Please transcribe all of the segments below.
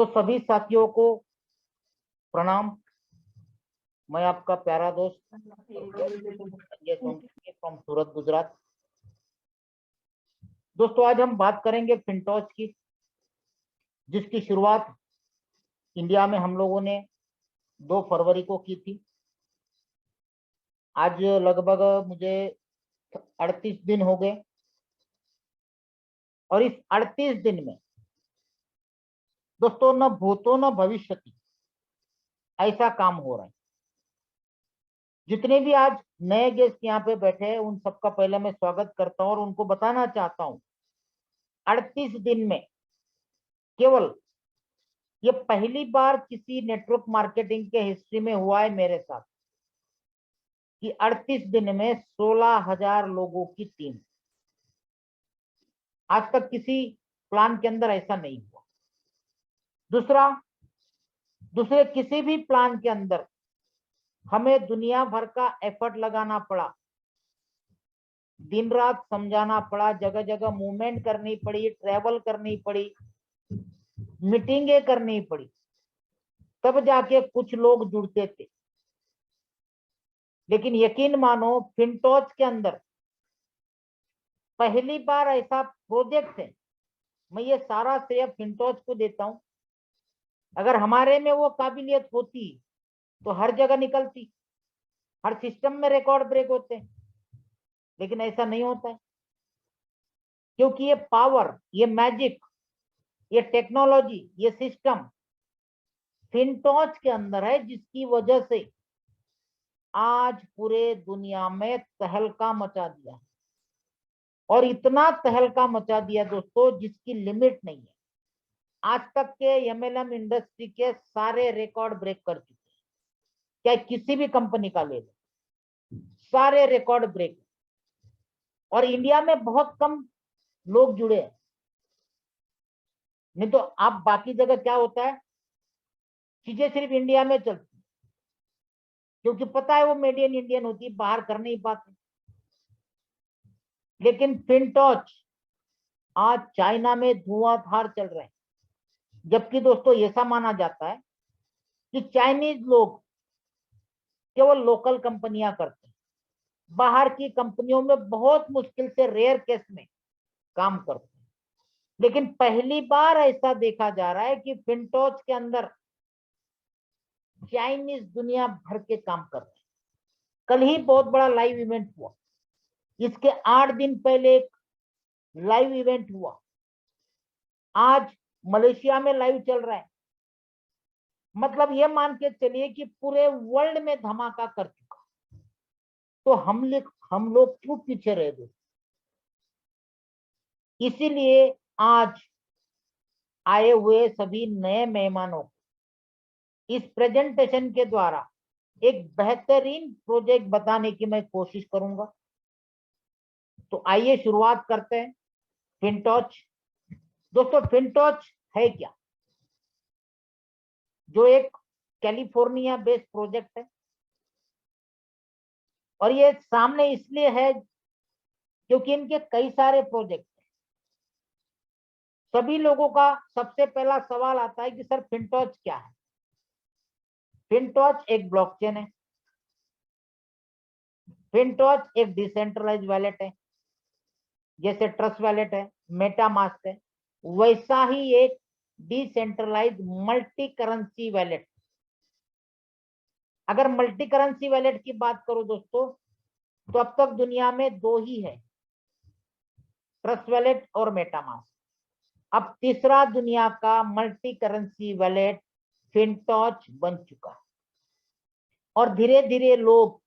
तो सभी साथियों को प्रणाम। मैं आपका प्यारा दोस्त संजय सोनकी फ्रॉम सूरत, गुजरात। दोस्तों, आज हम बात करेंगे फिनटॉच की, जिसकी शुरुआत इंडिया में हम लोगों ने 2 फरवरी को की थी। आज लगभग मुझे 38 दिन हो गए और इस 38 दिन में दोस्तों न भूतो न भविष्यति ऐसा काम हो रहा है। जितने भी आज नए गेस्ट यहाँ पे बैठे हैं उन सबका पहले मैं स्वागत करता हूँ और उनको बताना चाहता हूँ 38 दिन में केवल ये पहली बार किसी नेटवर्क मार्केटिंग के हिस्ट्री में हुआ है मेरे साथ कि 38 दिन में 16,000 लोगों की टीम। आज तक किसी प्लान के अंदर ऐसा नहीं हुआ। दूसरे किसी भी प्लान के अंदर हमें दुनिया भर का एफर्ट लगाना पड़ा, दिन रात समझाना पड़ा, जगह जगह मूवमेंट करनी पड़ी, ट्रैवल करनी पड़ी, मीटिंगें करनी पड़ी, तब जाके कुछ लोग जुड़ते थे। लेकिन यकीन मानो फिनटॉच के अंदर पहली बार ऐसा प्रोजेक्ट है। मैं ये सारा श्रेय फिनटॉच को देता हूं। अगर हमारे में वो काबिलियत होती तो हर जगह निकलती, हर सिस्टम में रिकॉर्ड ब्रेक होते, लेकिन ऐसा नहीं होता है क्योंकि ये पावर, ये मैजिक, ये टेक्नोलॉजी, ये सिस्टम फिनटॉच के अंदर है, जिसकी वजह से आज पूरे दुनिया में तहलका मचा दिया है। और इतना तहलका मचा दिया दोस्तों जिसकी लिमिट नहीं है। आज तक के एमएलएम इंडस्ट्री के सारे रिकॉर्ड ब्रेक कर चुके हैं, चाहे किसी भी कंपनी का ले लो, सारे रिकॉर्ड ब्रेक। और इंडिया में बहुत कम लोग जुड़े हैं। नहीं तो आप बाकी जगह क्या होता है, चीजें सिर्फ इंडिया में चलती है क्योंकि पता है वो मेड इन इंडियन होती है, बाहर कर नहीं पाते। लेकिन फिनटॉच आज चाइना में धुआंधार चल रहे हैं, जबकि दोस्तों ऐसा माना जाता है कि चाइनीज लोग केवल लोकल कंपनियां करते हैं, बाहर की कंपनियों में बहुत मुश्किल से रेयर केस में काम करते हैं। लेकिन पहली बार ऐसा देखा जा रहा है कि फिनटॉच के अंदर चाइनीज दुनिया भर के काम कर रहे हैं। कल ही बहुत बड़ा लाइव इवेंट हुआ, इसके 8 दिन पहले एक लाइव इवेंट हुआ, आज मलेशिया में लाइव चल रहा है। मतलब ये मान के चलिए कि पूरे वर्ल्ड में धमाका कर चुका। तो हम लोग क्यों पीछे रह गए? इसीलिए आज आए हुए सभी नए मेहमानों को इस प्रेजेंटेशन के द्वारा एक बेहतरीन प्रोजेक्ट बताने की मैं कोशिश करूंगा। तो आइए शुरुआत करते हैं। फिनटॉच दोस्तों, फिनटॉच है क्या? जो एक कैलिफोर्निया बेस्ड प्रोजेक्ट है और ये सामने इसलिए है क्योंकि इनके कई सारे प्रोजेक्ट हैं। सभी लोगों का सबसे पहला सवाल आता है कि सर फिनटॉच क्या है? फिनटॉच एक ब्लॉकचेन है, फिनटॉच एक डिसेंट्रलाइज वैलेट है, जैसे ट्रस्ट वैलेट है, मेटामास्क है, वैसा ही एक डिसेंट्रलाइज मल्टी करेंसी वैलेट। अगर मल्टी करेंसी वैलेट की बात करो दोस्तों, तो अब तक दुनिया में 2 ही है, ट्रस्ट वैलेट और मेटामास्क। अब तीसरा दुनिया का मल्टी करेंसी वैलेट फिनटॉच बन चुका है और धीरे धीरे लोग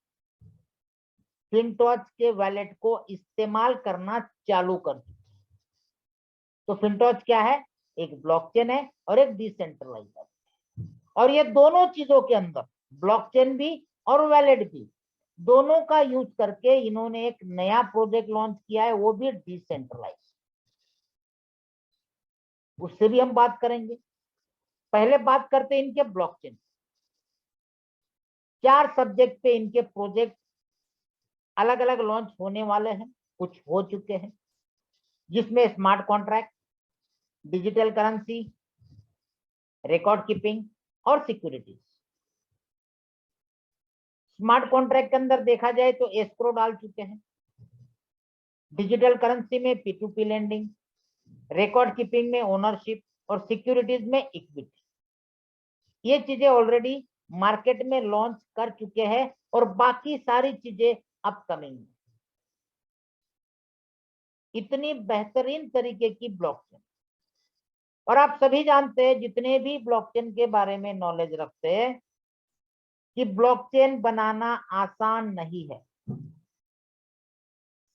फिनटॉच के वैलेट को इस्तेमाल करना चालू कर चुके हैं। तो फिनटॉच क्या है? एक ब्लॉकचेन है और एक डिसेंट्रलाइज है। और ये दोनों चीजों के अंदर, ब्लॉकचेन भी और वैलेट भी, दोनों का यूज करके इन्होंने एक नया प्रोजेक्ट लॉन्च किया है, वो भी डिसेंट्रलाइज। उससे भी हम बात करेंगे। पहले बात करते हैं इनके ब्लॉकचेन। 4 सब्जेक्ट पे इनके प्रोजेक्ट अलग अलग लॉन्च होने वाले हैं, कुछ हो चुके हैं, जिसमें smart contract, digital currency, record keeping और सिक्योरिटीज। स्मार्ट कॉन्ट्रैक्ट के अंदर देखा जाए तो एस्क्रो डाल चुके हैं, डिजिटल करेंसी में P2P लेंडिंग, रिकॉर्ड कीपिंग में ओनरशिप और सिक्योरिटीज में इक्विटी। ये चीजें ऑलरेडी मार्केट में लॉन्च कर चुके हैं और बाकी सारी चीजें अपकमिंग है। इतनी बेहतरीन तरीके की ब्लॉकचेन, और आप सभी जानते हैं जितने भी ब्लॉकचेन के बारे में नॉलेज रखते हैं कि ब्लॉकचेन बनाना आसान नहीं है।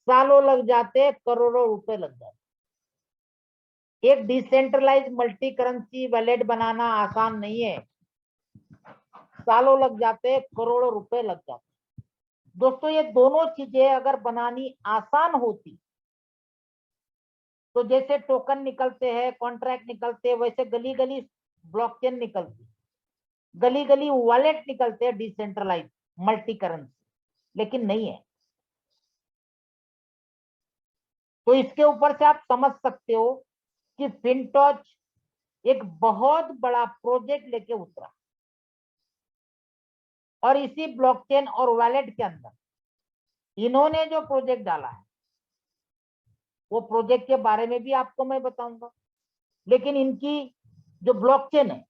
सालों लग जाते, करोड़ों रुपए लग जाते। एक डिसेंट्रलाइज मल्टी करेंसी वैलेट बनाना आसान नहीं है, सालों लग जाते, करोड़ों रुपए लग जाते। दोस्तों ये दोनों चीजें अगर बनानी आसान होती तो जैसे टोकन निकलते हैं, कॉन्ट्रैक्ट निकलते हैं, वैसे गली गली ब्लॉकचेन निकलती, गली गली वॉलेट निकलते हैं डिसेंट्रलाइज मल्टी करेंसी, लेकिन नहीं है। तो इसके ऊपर से आप समझ सकते हो कि फिनटॉच एक बहुत बड़ा प्रोजेक्ट लेके उतरा, और इसी ब्लॉकचेन और वॉलेट के अंदर इन्होंने जो प्रोजेक्ट डाला है वो प्रोजेक्ट के बारे में भी आपको मैं बताऊंगा। लेकिन इनकी जो ब्लॉकचेन है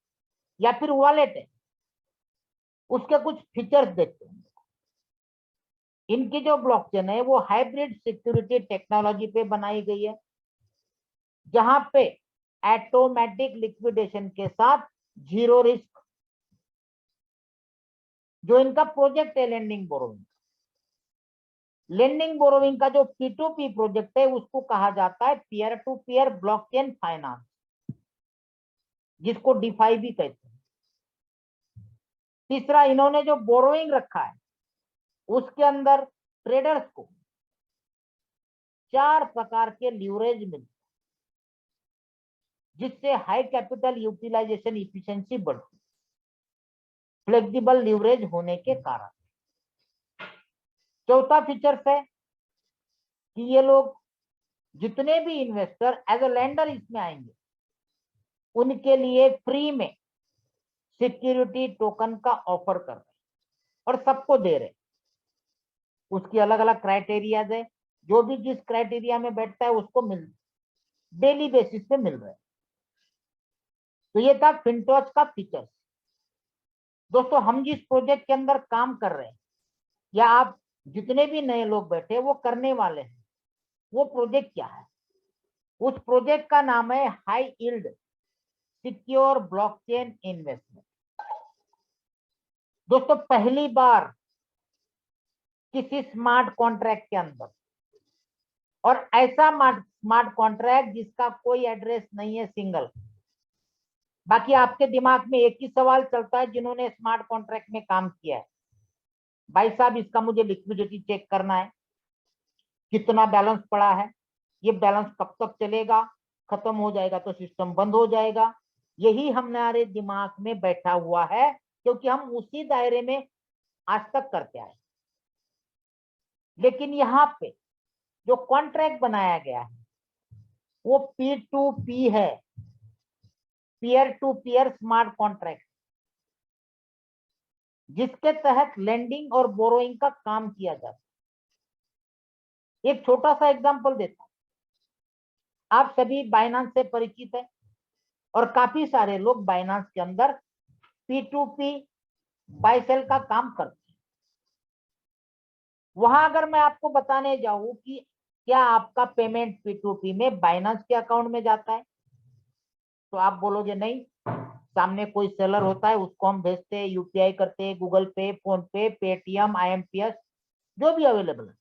या फिर वॉलेट है उसके कुछ फीचर्स देखते हैं। इनकी जो ब्लॉकचेन है वो हाइब्रिड सिक्योरिटी टेक्नोलॉजी पे बनाई गई है, जहां पे ऑटोमेटिक लिक्विडेशन के साथ जीरो रिस्क। जो इनका प्रोजेक्ट है लेंडिंग बोरोविंग का जो P2P प्रोजेक्ट है उसको कहा जाता है peer to peer blockchain finance, जिसको डिफाई भी कहते हैं। तीसरा, इन्होंने जो बोरोइंग रखा है उसके अंदर ट्रेडर्स को 4 प्रकार के लीवरेज मिलते हैं, जिससे हाई कैपिटल यूटिलाइजेशन इफिशिएंसी बढ़ती, फ्लेक्सिबल लीवरेज होने के कारण। चौथा फीचर्स है कि ये लोग जितने भी इन्वेस्टर एज अ लेंडर इसमें आएंगे उनके लिए फ्री में सिक्योरिटी टोकन का ऑफर कर रहे हैं और सबको दे रहे हैं। उसकी अलग अलग क्राइटेरियाज है, जो भी जिस क्राइटेरिया में बैठता है उसको डेली बेसिस पे मिल रहा है। तो ये था फिनटॉच का फीचर्स। दोस्तों हम जिस प्रोजेक्ट के अंदर काम कर रहे हैं या आप जितने भी नए लोग बैठे वो करने वाले हैं, वो प्रोजेक्ट क्या है? उस प्रोजेक्ट का नाम है high yield secure blockchain investment. दोस्तों पहली बार किसी स्मार्ट कॉन्ट्रैक्ट के अंदर, और ऐसा स्मार्ट कॉन्ट्रैक्ट जिसका कोई एड्रेस नहीं है, सिंगल। बाकी आपके दिमाग में एक ही सवाल चलता है जिन्होंने स्मार्ट कॉन्ट्रैक्ट में काम किया है, भाई साहब इसका मुझे लिक्विडिटी चेक करना है, कितना बैलेंस पड़ा है, ये बैलेंस कब तक चलेगा, खत्म हो जाएगा तो सिस्टम बंद हो जाएगा। यही हमारे दिमाग में बैठा हुआ है, क्योंकि हम उसी दायरे में आज तक करते आए। लेकिन यहाँ पे जो कॉन्ट्रैक्ट बनाया गया है वो P2P है, peer to peer smart contract, जिसके तहत लेंडिंग और बोरोइंग का काम किया जाता है। एक छोटा सा एग्जांपल देता हूं। आप सभी बाइनांस से परिचित हैं और काफी सारे लोग बाइनांस के अंदर P2P बाय सेल का काम करते हैं। वहां अगर मैं आपको बताने जाऊं कि क्या आपका पेमेंट P2P में बाइनांस के अकाउंट में जाता है, तो आप बोलोगे नहीं, सामने कोई सेलर होता है उसको हम भेजते हैं, यूपीआई करते हैं, गूगल पे, फोन पे, पेटीएम, IMPS जो भी अवेलेबल है।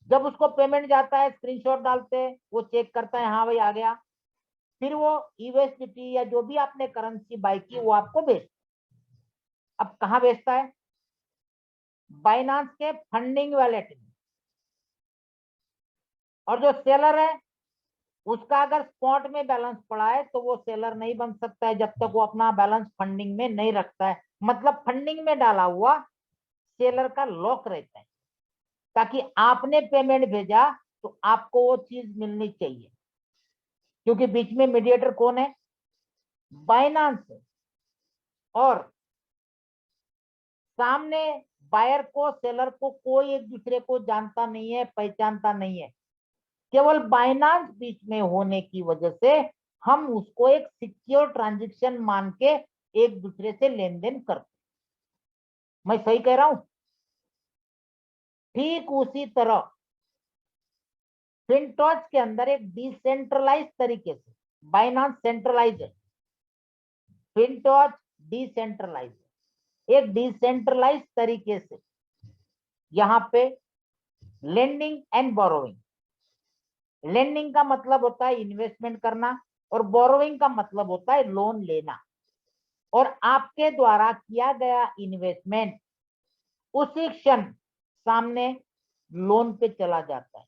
जब उसको पेमेंट जाता है स्क्रीनशॉट डालते हैं, वो चेक करता है, हाँ भाई आ गया, फिर वो USDT या जो भी आपने करेंसी बाय की वो आपको भेजता है। अब कहाँ भेजता है? बाइनांस के फंडिंग वॉलेट में। और जो सेलर है उसका अगर स्पॉट में बैलेंस पड़ा है तो वो सेलर नहीं बन सकता है जब तक वो अपना बैलेंस फंडिंग में नहीं रखता है। मतलब फंडिंग में डाला हुआ सेलर का लॉक रहता है, ताकि आपने पेमेंट भेजा तो आपको वो चीज मिलनी चाहिए। क्योंकि बीच में मीडिएटर कौन है? बाइनांस है, और सामने बायर को सेलर को कोई एक दूसरे को जानता नहीं है, पहचानता नहीं है। केवल बाइनांस बीच में होने की वजह से हम उसको एक सिक्योर ट्रांजैक्शन मान के एक दूसरे से लेन देन करते। मैं सही कह रहा हूं? ठीक उसी तरह फिनटॉच के अंदर एक डिसेंट्रलाइज तरीके से, बाइनांस सेंट्रलाइज है, फिनटॉच डिसेंट्रलाइज है, एक डिसेंट्रलाइज तरीके से यहां पे लेंडिंग एंड बोरोइंग। लेंडिंग का मतलब होता है इन्वेस्टमेंट करना, और बोरोइंग का मतलब होता है लोन लेना। और आपके द्वारा किया गया इन्वेस्टमेंट उसी क्षण सामने लोन पे चला जाता है,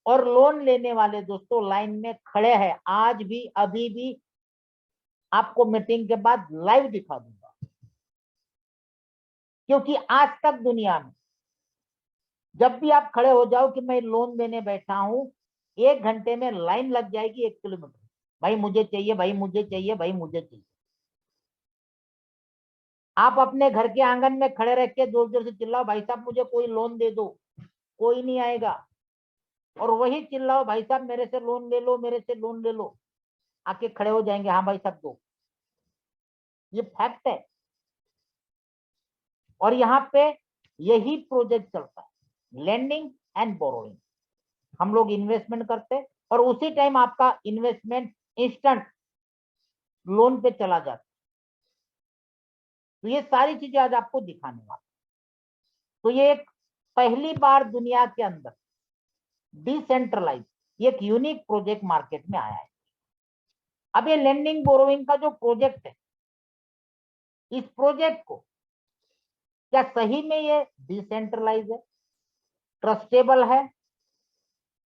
और लोन लेने वाले दोस्तों लाइन में खड़े हैं आज भी, अभी भी। आपको मीटिंग के बाद लाइव दिखा दूंगा, क्योंकि आज तक दुनिया में जब भी आप खड़े हो जाओ कि मैं लोन देने बैठा हूं, 1 घंटे में लाइन लग जाएगी 1 किलोमीटर। भाई मुझे चाहिए, भाई मुझे चाहिए, भाई मुझे चाहिए। आप अपने घर के आंगन में खड़े रह के जोर जोर से चिल्लाओ, भाई साहब मुझे कोई लोन दे दो, कोई नहीं आएगा। और वही चिल्लाओ, भाई साहब मेरे से लोन ले लो, मेरे से लोन ले लो, आके खड़े हो जाएंगे, हाँ भाई साहब दो। ये फैक्ट है। और यहाँ पे यही प्रोजेक्ट चलता है, लेंडिंग एंड बोरोइंग। हम लोग इन्वेस्टमेंट करते और उसी टाइम आपका इन्वेस्टमेंट इंस्टेंट लोन पे चला जाता। तो ये सारी चीजें आज आपको दिखाने वाला। तो ये एक पहली बार दुनिया के अंदर डिसेंट्रलाइज एक यूनिक प्रोजेक्ट मार्केट में आया है। अब ये लेंडिंग बोरोइंग का जो प्रोजेक्ट है, इस प्रोजेक्ट को क्या सही में ये डिसेंट्रलाइज है, ट्रस्टेबल है?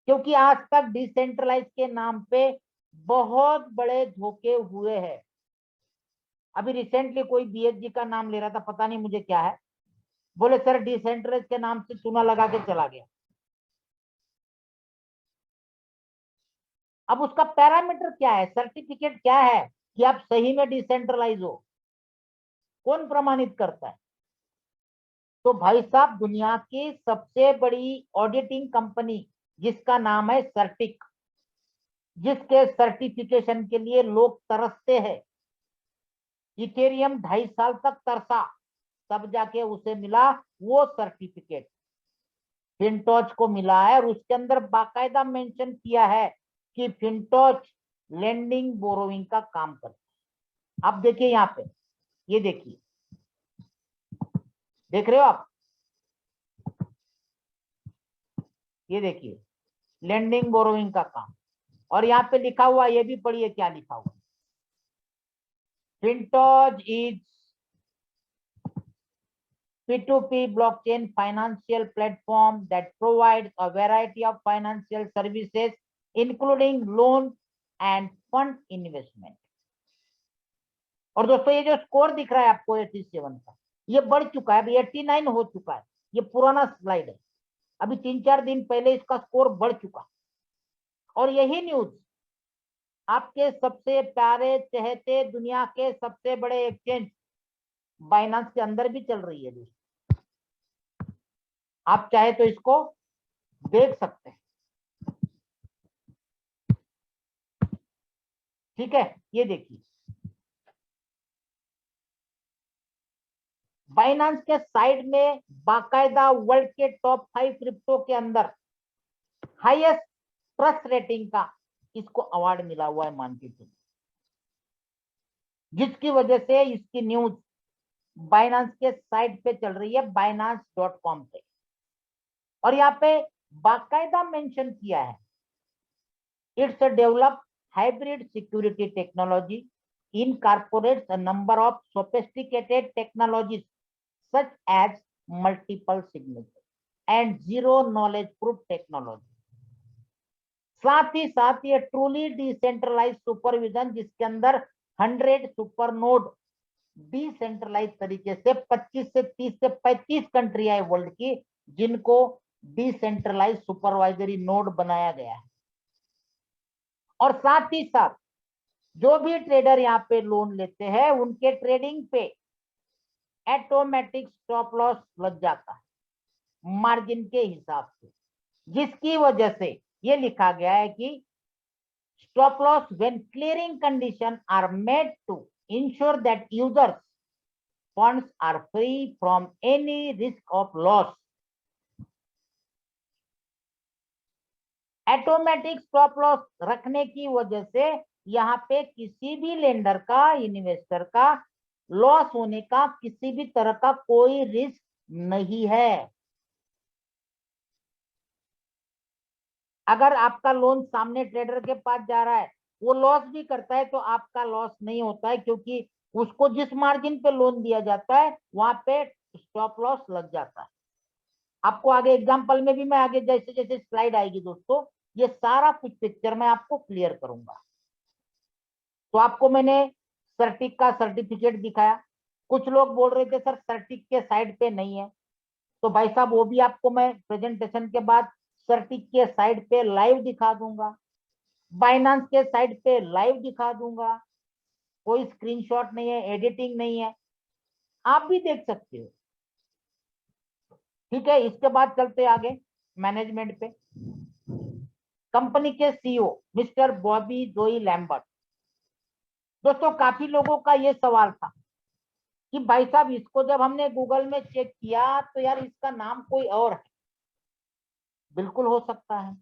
क्योंकि आज तक डिसेंट्रलाइज के नाम पे बहुत बड़े धोखे हुए हैं। अभी रिसेंटली कोई बीएसजी का नाम ले रहा था, पता नहीं मुझे क्या है, बोले सर डिसेंट्रलाइज के नाम से चूना लगा के चला गया। अब उसका पैरामीटर क्या है, सर्टिफिकेट क्या है कि आप सही में डिसेंट्रलाइज हो? कौन प्रमाणित करता है? तो भाई साहब दुनिया की सबसे बड़ी ऑडिटिंग कंपनी जिसका नाम है सर्टिक, जिसके सर्टिफिकेशन के लिए लोग तरसते हैं, इथेरियम 2.5 साल तक तरसा, तब जाके उसे मिला वो सर्टिफिकेट। फिनटॉच को मिला है और उसके अंदर बाकायदा मेंशन किया है कि फिनटॉच लेंडिंग बोरोइंग का काम करता है। आप देखिए यहाँ पे, ये देखिए, देख रहे हो आप? ये देखिए लेंडिंग बोरोइंग का काम। और यहाँ पे लिखा हुआ, ये भी पढ़िए क्या लिखा हुआ। फिनटॉच is P2P blockchain financial platform that provides a variety of financial services including loan and fund investment। और दोस्तों ये जो स्कोर दिख रहा है आपको 87 का, ये बढ़ चुका है, अभी 89 हो चुका है। ये पुराना स्लाइड है, अभी 3-4 दिन पहले इसका स्कोर बढ़ चुका। और यही न्यूज आपके सबसे प्यारे चहेते दुनिया के सबसे बड़े एक्सचेंज बाइनांस के अंदर भी चल रही है दोस्तों। आप चाहे तो इसको देख सकते हैं, ठीक है? ये देखिए बाइनांस के साइड में बाकायदा वर्ल्ड के टॉप 5 क्रिप्टो के अंदर हाईएस्ट ट्रस्ट रेटिंग का इसको अवार्ड मिला हुआ है, मान के चलिए। जिसकी वजह से इसकी न्यूज बाइनांस के साइट पे चल रही है, binance.com पे। और यहाँ पे बाकायदा मेंशन किया है, it's develop hybrid security technology incorporates a number of sophisticated technologies such as multiple signature and zero knowledge proof technology। साथ ही ये ट्रूली डिसेंट्रलाइज सुपरविजन, जिसके अंदर 100 सुपर नोड डिसेंट्रलाइज तरीके से 25 से 30 से 35 कंट्री है वर्ल्ड की, जिनको डिसेंट्रलाइज सुपरवाइजरी नोड बनाया गया है। और साथ ही साथ जो भी ट्रेडर यहाँ पे लोन लेते हैं उनके ट्रेडिंग पे ऑटोमेटिक स्टॉप लॉस लग जाता है मार्जिन के हिसाब से, जिसकी वजह से ये लिखा गया है कि stop loss when clearing conditions are made to ensure that users funds are free from any risk of loss. Automatic stop loss रखने की वजह से यहाँ पे किसी भी लेंडर का, इन्वेस्टर का लॉस होने का किसी भी तरह का कोई रिस्क नहीं है। अगर आपका लोन सामने ट्रेडर के पास जा रहा है, वो लॉस भी करता है तो आपका लॉस नहीं होता है, क्योंकि उसको जिस मार्जिन पे लोन दिया जाता है वहां पे स्टॉप लॉस लग जाता है। आपको आगे एग्जांपल में भी मैं आगे जैसे जैसे स्लाइड आएगी दोस्तों, ये सारा कुछ पिक्चर मैं आपको क्लियर करूंगा। तो आपको मैंने सर्टिक का सर्टिफिकेट दिखाया। कुछ लोग बोल रहे थे सर सर्टिक के साइड पे नहीं है, तो भाई साहब वो भी आपको मैं प्रेजेंटेशन के बाद सर्टिक के साइड पे लाइव दिखा दूंगा, बाइनांस के साइड पे लाइव दिखा दूंगा। कोई स्क्रीनशॉट नहीं है, एडिटिंग नहीं है, आप भी देख सकते हो। ठीक है, इसके बाद चलते आगे मैनेजमेंट पे। कंपनी के सीईओ मिस्टर बॉबी जोई लैम्बर्ट। दोस्तों काफी लोगों का ये सवाल था कि भाई साहब इसको जब हमने गूगल में चेक किया तो यार इसका नाम कोई और है। बिल्कुल हो सकता है,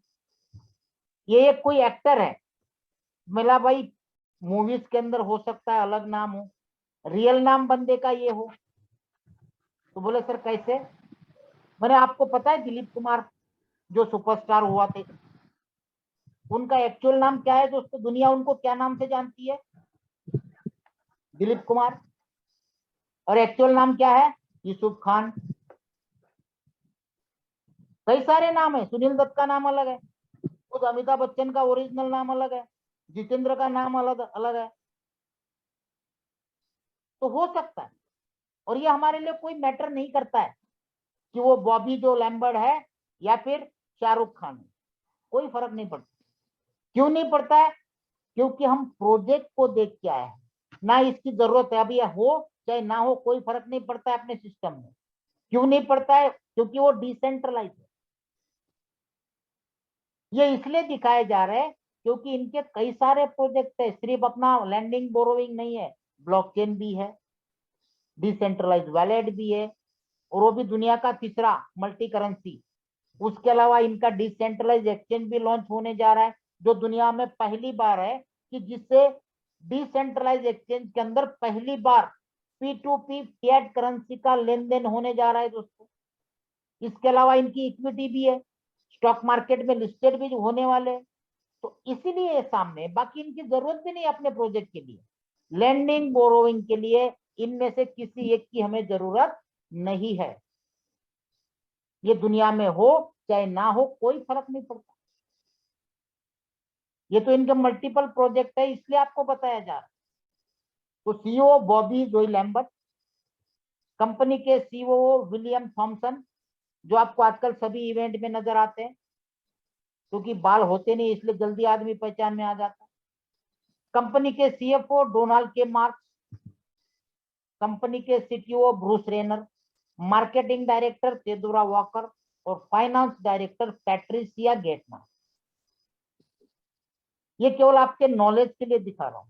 ये एक कोई एक्टर है, मिला भाई मूवीज के अंदर हो सकता है अलग नाम हो, रियल नाम बंदे का ये हो। तो बोले सर कैसे? मैंने आपको पता है दिलीप कुमार जो सुपरस्टार हुआ थे, उनका एक्चुअल नाम क्या है दोस्तों? दुनिया उनको क्या नाम से जानती है? दिलीप कुमार। और एक्चुअल नाम क्या है? यूसुफ खान। कई सारे नाम है, सुनील दत्त का नाम अलग है, खुद अमिताभ बच्चन का ओरिजिनल नाम अलग है, जितेंद्र का नाम अलग अलग है। तो हो सकता है, और ये हमारे लिए कोई मैटर नहीं करता है कि वो बॉबी जो लैम्बर्ट है या फिर शाहरुख खान है, कोई फर्क नहीं पड़ता। क्यों नहीं पड़ता है? क्योंकि हम प्रोजेक्ट को देख के आए हैं ना, इसकी जरूरत है अभी हो चाहे ना हो, कोई फर्क नहीं पड़ता है अपने सिस्टम में। क्यों नहीं पड़ता है? क्योंकि वो डिसेंट्रलाइज है। ये इसलिए दिखाए जा रहे हैं क्योंकि इनके कई सारे प्रोजेक्ट है, सिर्फ अपना लैंडिंग बोरोइंग नहीं है, ब्लॉकचेन भी है, डिसेंट्रलाइज वैलेट भी है, और वो भी दुनिया का तीसरा मल्टी करेंसी। उसके अलावा इनका डिसेंट्रलाइज एक्सचेंज भी लॉन्च होने जा रहा है, जो दुनिया में पहली बार है कि जिससे डिसेंट्रलाइज एक्सचेंज के अंदर पहली बार P2P फिएट करेंसी का लेन देन होने जा रहा है दोस्तों। इसके अलावा इनकी इक्विटी भी है, स्टॉक मार्केट में लिस्टेड भी होने वाले हैं। तो इसीलिए सामने, बाकी इनकी जरूरत भी नहीं अपने प्रोजेक्ट के लिए, लैंडिंग बोरोइंग के लिए इनमें से किसी एक की हमें जरूरत नहीं है। ये दुनिया में हो चाहे ना हो कोई फर्क नहीं पड़ता। ये तो इनके मल्टीपल प्रोजेक्ट है इसलिए आपको बताया जा रहा है। तो सीईओ बॉबी जोई लैम्बर्ट, कंपनी के सीईओ विलियम थॉमसन, जो आपको आजकल सभी इवेंट में नजर आते हैं, क्योंकि बाल होते नहीं इसलिए जल्दी आदमी पहचान में आ जाता है। कंपनी के CFO Donald K Marks, company के CTO Bruce Renner, marketing director Theodora Walker, और फाइनेंस डायरेक्टर पैट्रिसिया गेटमैन। ये केवल आपके नॉलेज के लिए दिखा रहा हूं।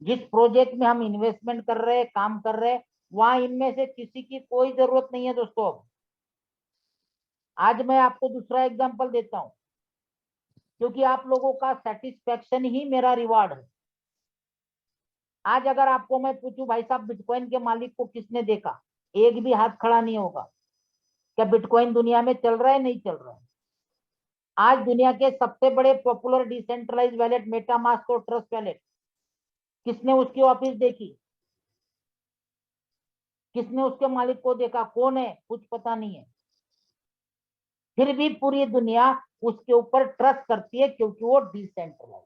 जिस प्रोजेक्ट में हम इन्वेस्टमेंट कर रहे हैं, काम कर रहे हैं, वहां इनमें से किसी की कोई जरूरत नहीं है दोस्तों। आज मैं आपको दूसरा एग्जांपल देता हूं, क्योंकि आप लोगों का सेटिस्फेक्शन ही मेरा रिवार्ड है। आज अगर आपको मैं पूछूं भाई साहब बिटकॉइन के मालिक को किसने देखा, एक भी हाथ खड़ा नहीं होगा। क्या बिटकॉइन दुनिया में चल रहा है? नहीं चल रहा है। आज दुनिया के सबसे बड़े पॉपुलर डिसेंट्रलाइज वैलेट मेटामास्क और ट्रस्ट वैलेट, किसने उसकी ऑफिस देखी? किसने उसके मालिक को देखा? कौन है? कुछ पता नहीं है। फिर भी पूरी दुनिया उसके ऊपर ट्रस्ट करती है क्योंकि वो डिसेंट्रलाइज।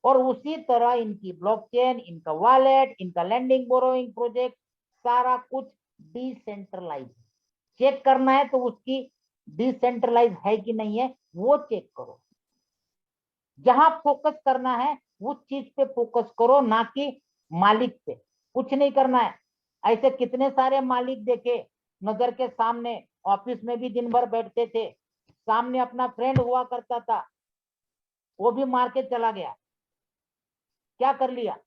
और उसी तरह इनकी ब्लॉकचेन, इनका वॉलेट, इनका लैंडिंग बोरोइंग प्रोजेक्ट, सारा कुछ डिसेंट्रलाइज। चेक करना है तो उसकी डिसेंट्रलाइज है कि नहीं है वो चेक करो। जहां फोकस करना है उस चीज पे फोकस करो, ना कि मालिक पे। कुछ नहीं करना है। ऐसे कितने सारे मालिक देखे नजर के सामने, ऑफिस में भी दिन भर बैठते थे, सामने अपना फ्रेंड हुआ करता था, वो भी मार के चला गया, क्या कर लिया।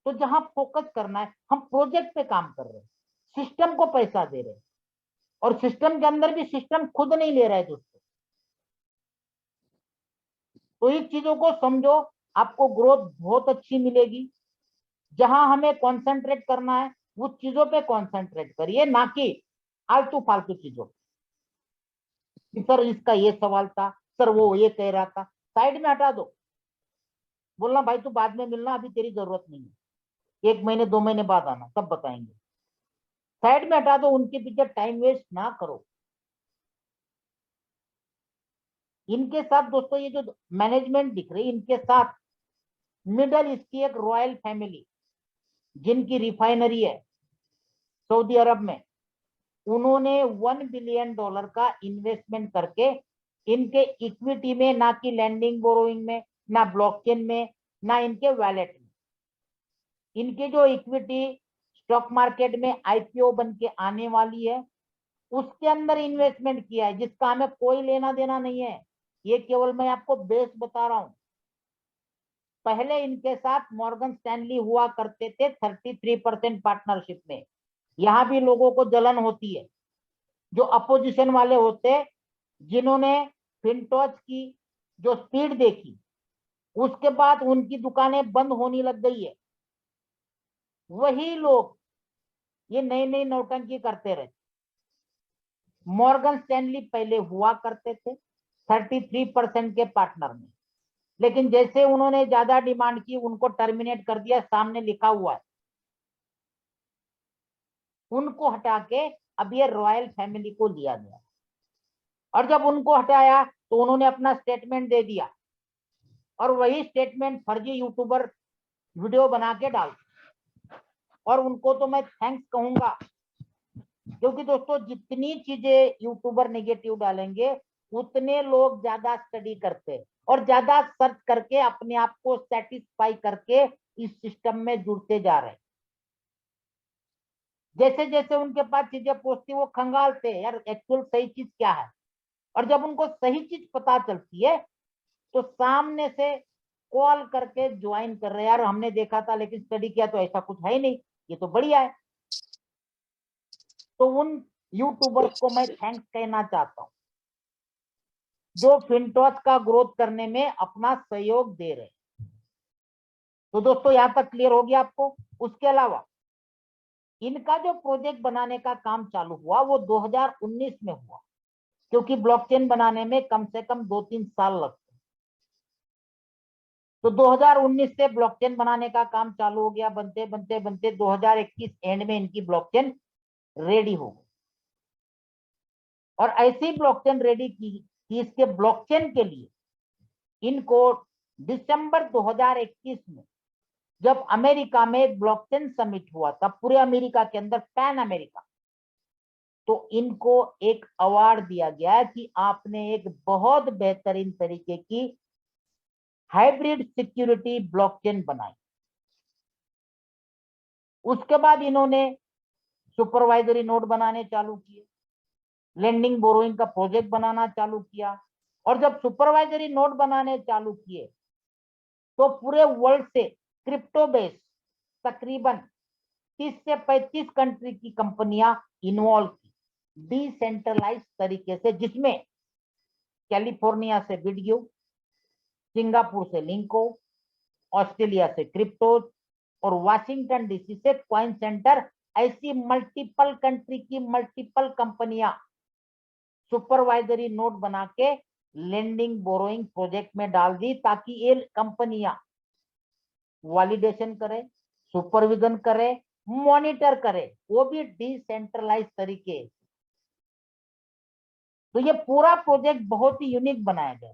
तो जहां फोकस करना है, हम प्रोजेक्ट पे काम कर रहे हैं, सिस्टम को पैसा दे रहे हैं, और सिस्टम के अंदर भी सिस्टम खुद नहीं ले रहा है दोस्तों। तो इन चीजों को समझो, आपको ग्रोथ बहुत अच्छी मिलेगी। जहां हमें कंसंट्रेट करना है उस चीजों पे कंसंट्रेट करिए, ना कि आलतू फालतू चीजों पे। सर इसका ये सवाल था, सर वो ये कह रहा था, साइड में हटा दो। बोलना भाई तू बाद में मिलना, अभी तेरी जरूरत नहीं है, 1 महीने 2 महीने बाद आना, तब बताएंगे। साइड में हटा दो, उनके पीछे टाइम वेस्ट ना करो। इनके साथ दोस्तों ये जो मैनेजमेंट दिख रही है, इनके साथ मिडल ईस्ट की एक रॉयल फैमिली, जिनकी रिफाइनरी है सऊदी अरब में, उन्होंने $1 बिलियन का इन्वेस्टमेंट करके इनके इक्विटी में, ना कि लैंडिंग बोरोइंग में, ना ब्लॉकचेन में, ना इनके वैलेट में, इनके जो इक्विटी स्टॉक मार्केट में आईपीओ बन के आने वाली है उसके अंदर इन्वेस्टमेंट किया है, जिसका हमें कोई लेना देना नहीं है। ये केवल मैं आपको बेस बता रहा हूं। पहले इनके साथ मॉर्गन स्टैनली हुआ करते थे 33% पार्टनरशिप में। यहां भी लोगों को जलन होती है, जो अपोजिशन वाले होते, जिन्होंने फिनटॉच की जो स्पीड देखी, उसके बाद उनकी दुकानें बंद होने लग गई है, वही लोग ये नई नई नौटंकी करते रहे। मॉर्गन स्टैनली पहले हुआ करते थे 33% के पार्टनर में, लेकिन जैसे उन्होंने ज्यादा डिमांड की, उनको टर्मिनेट कर दिया, सामने लिखा हुआ है। उनको हटा के अब ये रॉयल फैमिली को लिया गया, और जब उनको हटाया तो उन्होंने अपना स्टेटमेंट दे दिया, और वही स्टेटमेंट फर्जी यूट्यूबर वीडियो बना के डाल, और उनको तो मैं थैंक्स कहूंगा, क्योंकि दोस्तों जितनी चीजें यूट्यूबर नेगेटिव डालेंगे उतने लोग ज्यादा स्टडी करते और ज्यादा सर्च करके अपने आप को सेटिस्फाई करके इस सिस्टम में जुड़ते जा रहे हैं। जैसे जैसे उनके पास चीजें पहुंचती वो खंगालते यार एक्चुअल सही चीज क्या है, और जब उनको सही चीज पता चलती है तो सामने से कॉल करके ज्वाइन कर रहे, यार हमने देखा था लेकिन स्टडी किया तो ऐसा कुछ है ही नहीं, ये तो बढ़िया है। तो उन यूट्यूबर्स को मैं थैंक्स कहना चाहता हूं, जो फिनटॉच का ग्रोथ करने में अपना सहयोग दे रहे। तो दोस्तों यहां तक क्लियर हो गया आपको। उसके अलावा इनका जो प्रोजेक्ट बनाने का काम चालू हुआ वो 2019 में हुआ, क्योंकि ब्लॉकचेन बनाने में कम से कम 2-3 साल लगते। तो 2019 से ब्लॉकचेन बनाने का काम चालू हो गया, बनते बनते बनते 2021 एंड में इनकी ब्लॉकचेन रेडी हो गई। और ऐसी ब्लॉकचेन रेडी की कि इसके ब्लॉकचेन के लिए इनको दिसंबर 2021 में, जब अमेरिका में ब्लॉकचेन समिट हुआ था, पूरे अमेरिका के अंदर, पैन अमेरिका, तो इनको एक अवार्ड दिया गया कि आपने एक बहुत बेहतरीन तरीके की हाइब्रिड सिक्योरिटी ब्लॉकचेन बनाई। उसके बाद इन्होंने सुपरवाइजरी नोड बनाने चालू किए, लेंडिंग बोरोइंग का प्रोजेक्ट बनाना चालू किया, और जब सुपरवाइजरी नोड बनाने चालू किए तो पूरे वर्ल्ड से क्रिप्टो बेस तकरीबन 30 से 35 कंट्री की कंपनियां इन्वॉल्व की, डिसेंट्रलाइज तरीके से, जिसमें कैलिफोर्निया से बिडग्यू, सिंगापुर से लिंको, ऑस्ट्रेलिया से क्रिप्टोज, और वाशिंगटन डीसी से कॉइन सेंटर। ऐसी मल्टीपल कंट्री की मल्टीपल कंपनियां सुपरवाइजरी नोट बना के लेंडिंग बोरोइंग प्रोजेक्ट में डाल दी, ताकि ये कंपनियां वैलिडेशन करे, सुपरविजन करे, मॉनिटर करे, वो भी डिसेंट्रलाइज तरीके। तो ये पूरा प्रोजेक्ट बहुत ही यूनिक बनाया गया,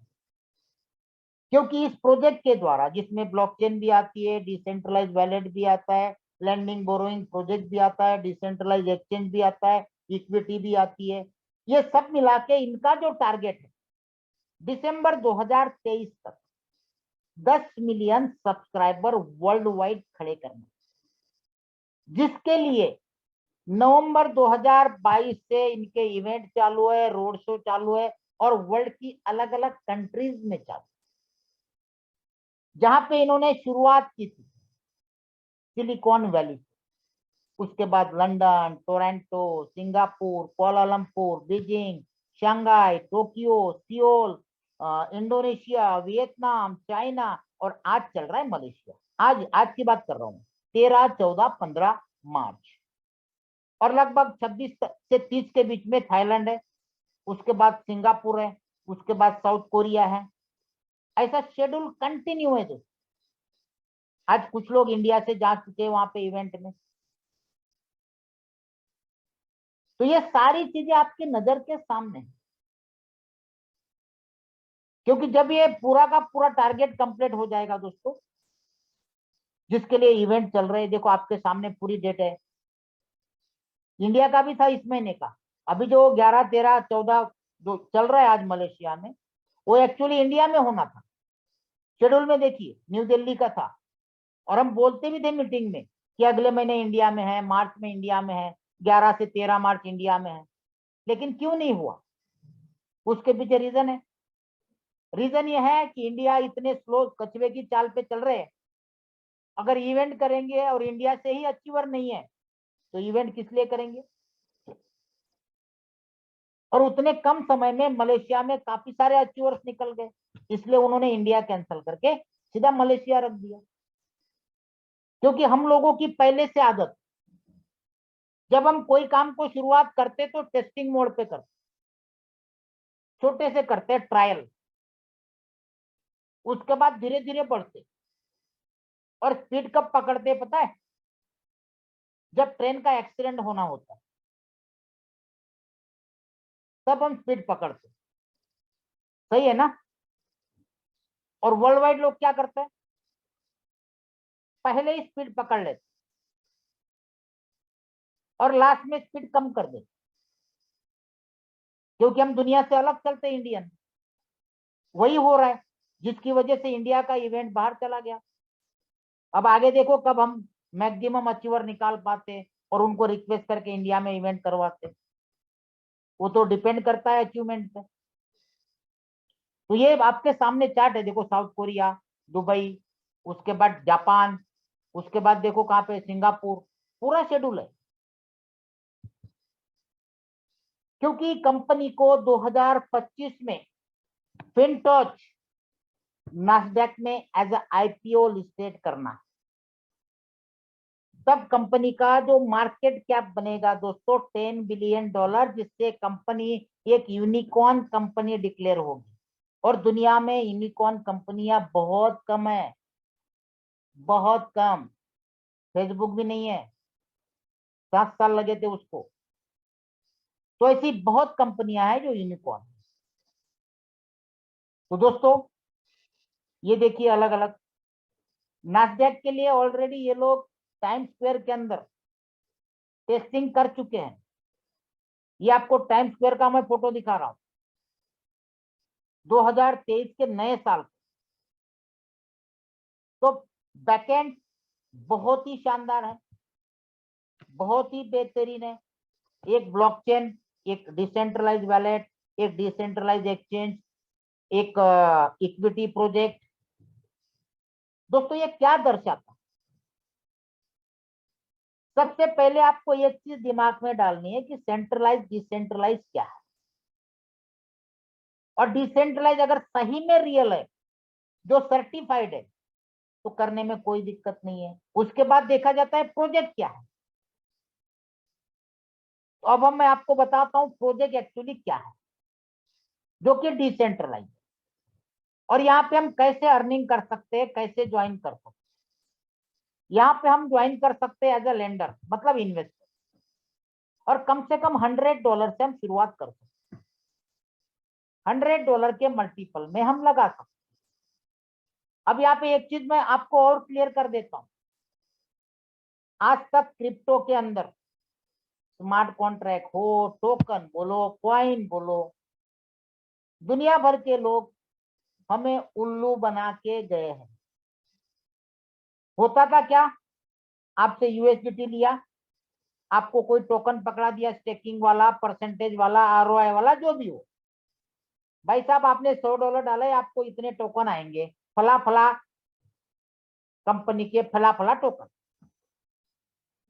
क्योंकि इस प्रोजेक्ट के द्वारा, जिसमें ब्लॉकचेन भी आती है, डिसेंट्रलाइज वैलेट भी आता है, लैंडिंग बोरोइंग प्रोजेक्ट भी आता है, डिसेंट्रलाइज एक्सचेंज भी आता है, इक्विटी भी आती है, ये सब मिला के इनका जो टारगेट है दिसंबर 2023 तक 10 मिलियन सब्सक्राइबर वर्ल्ड वाइड खड़े करना, जिसके लिए नवंबर 2022 से इनके इवेंट चालू है, रोड शो चालू है और वर्ल्ड की अलग अलग कंट्रीज में चालू, जहां पे इन्होंने शुरुआत की थी सिलिकॉन वैली, उसके बाद London, Toronto, Singapore, Kuala Lumpur, Beijing, Shanghai, Tokyo, Seoul, Indonesia, Vietnam, China और आज चल रहा है मलेशिया। आज की बात कर रहा हूं, 13, 14, 15 मार्च, और लगभग 26 से 30 के बीच में थाईलैंड है, उसके बाद सिंगापुर है, उसके बाद साउथ कोरिया है। ऐसा शेड्यूल कंटिन्यू है। आज कुछ लोग इंडिया से जा चुके हैं वहां पे इवेंट में। तो ये सारी चीजें आपकी नजर के सामने है, क्योंकि जब ये पूरा का पूरा टारगेट कंप्लीट हो जाएगा दोस्तों, जिसके लिए इवेंट चल रहे हैं, देखो आपके सामने पूरी डेट है। इंडिया का भी था इस महीने का, अभी जो 11, 13, 14 जो चल रहा है आज मलेशिया में, वो एक्चुअली इंडिया में होना था। शेड्यूल में देखिए न्यू दिल्ली का था, और हम बोलते भी थे मीटिंग में कि अगले महीने इंडिया में है, मार्च में इंडिया में है, 11 से 13 मार्च इंडिया में है। लेकिन क्यों नहीं हुआ, उसके पीछे रीजन है। रीजन ये है कि इंडिया इतने स्लो कछुए की चाल पे चल रहे हैं। अगर इवेंट करेंगे और इंडिया से ही अचीवर नहीं है, तो इवेंट किस लिए करेंगे। और उतने कम समय में मलेशिया में काफी सारे अचीवर्स निकल गए, इसलिए उन्होंने इंडिया कैंसिल करके सीधा मलेशिया रख दिया। क्योंकि हम लोगों की पहले से आदत, जब हम कोई काम को शुरुआत करते तो टेस्टिंग मोड पे करते, छोटे से करते ट्रायल, उसके बाद धीरे धीरे बढ़ते, और स्पीड कब पकड़ते पता है, जब ट्रेन का एक्सीडेंट होना होता है, तब हम स्पीड पकड़ते। सही है ना। और वर्ल्ड वाइड लोग क्या करते हैं, पहले ही स्पीड पकड़ लेते और लास्ट में स्पीड कम कर देते, क्योंकि हम दुनिया से अलग चलते हैं इंडियन। वही हो रहा है, जिसकी वजह से इंडिया का इवेंट बाहर चला गया। अब आगे देखो कब हम मैक्सिमम अचीवर निकाल पाते और उनको रिक्वेस्ट करके इंडिया में इवेंट करवाते। वो तो डिपेंड करता है अचीवमेंट पे। तो ये आपके सामने चार्ट है, देखो साउथ कोरिया, दुबई, उसके बाद जापान, उसके बाद देखो कहाँ पे सिंगापुर, पूरा शेड्यूल है। क्योंकि कंपनी को 2025 में फिनटॉच नास्डैक में एज आईपीओ लिस्टेड करना है। तब कंपनी का जो मार्केट कैप बनेगा दोस्तों $10 बिलियन, जिससे कंपनी एक यूनिकॉर्न कंपनी डिक्लेयर होगी। और दुनिया में यूनिकॉर्न कंपनियां बहुत कम है, बहुत कम। फेसबुक भी नहीं है, 7 साल लगे थे उसको। तो ऐसी बहुत कंपनियां हैं जो यूनिकॉर्न। तो दोस्तों ये देखिए अलग अलग नास्डैक के लिए ऑलरेडी ये लोग टाइम स्क्वायर के अंदर टेस्टिंग कर चुके हैं। ये आपको टाइम स्क्वायर का मैं फोटो दिखा रहा हूं 2023 के नए साल। तो बैकएंड बहुत ही शानदार है, बहुत ही बेहतरीन है। एक ब्लॉकचेन, एक डिसेंट्रलाइज वैलेट, एक डिसेंट्रलाइज एक्सचेंज, एक इक्विटी प्रोजेक्ट। दोस्तों ये क्या दर्शाता, सबसे पहले आपको ये चीज दिमाग में डालनी है कि सेंट्रलाइज डिसेंट्रलाइज क्या है। और डिसेंट्रलाइज अगर सही में रियल है, जो सर्टिफाइड है, तो करने में कोई दिक्कत नहीं है। उसके बाद देखा जाता है प्रोजेक्ट क्या है। तो अब मैं आपको बताता हूं प्रोजेक्ट एक्चुअली क्या है, जो कि डिसेंट्रलाइज। और यहाँ पे हम कैसे अर्निंग कर सकते हैं, कैसे ज्वाइन कर सकते हैं। यहाँ पे हम ज्वाइन कर सकते हैं एज अ लेंडर, मतलब इन्वेस्टर, और कम से कम $100 से हम शुरुआत कर सकते हैं। $100 के मल्टीपल में हम लगा सकते हैं। अब यहाँ पे एक चीज मैं आपको और क्लियर कर देता हूं। आज तक क्रिप्टो के अंदर स्मार्ट कॉन्ट्रैक्ट हो, टोकन बोलो, कॉइन बोलो, दुनिया भर के लोग हमें उल्लू बना के गए हैं। होता था क्या, आपसे यूएसडीटी लिया, आपको कोई टोकन पकड़ा दिया, स्टेकिंग वाला, परसेंटेज वाला, आरओआई वाला, जो भी हो, भाई साहब आपने $100 डाला है, आपको इतने टोकन आएंगे, फला फला कंपनी के फला फला टोकन।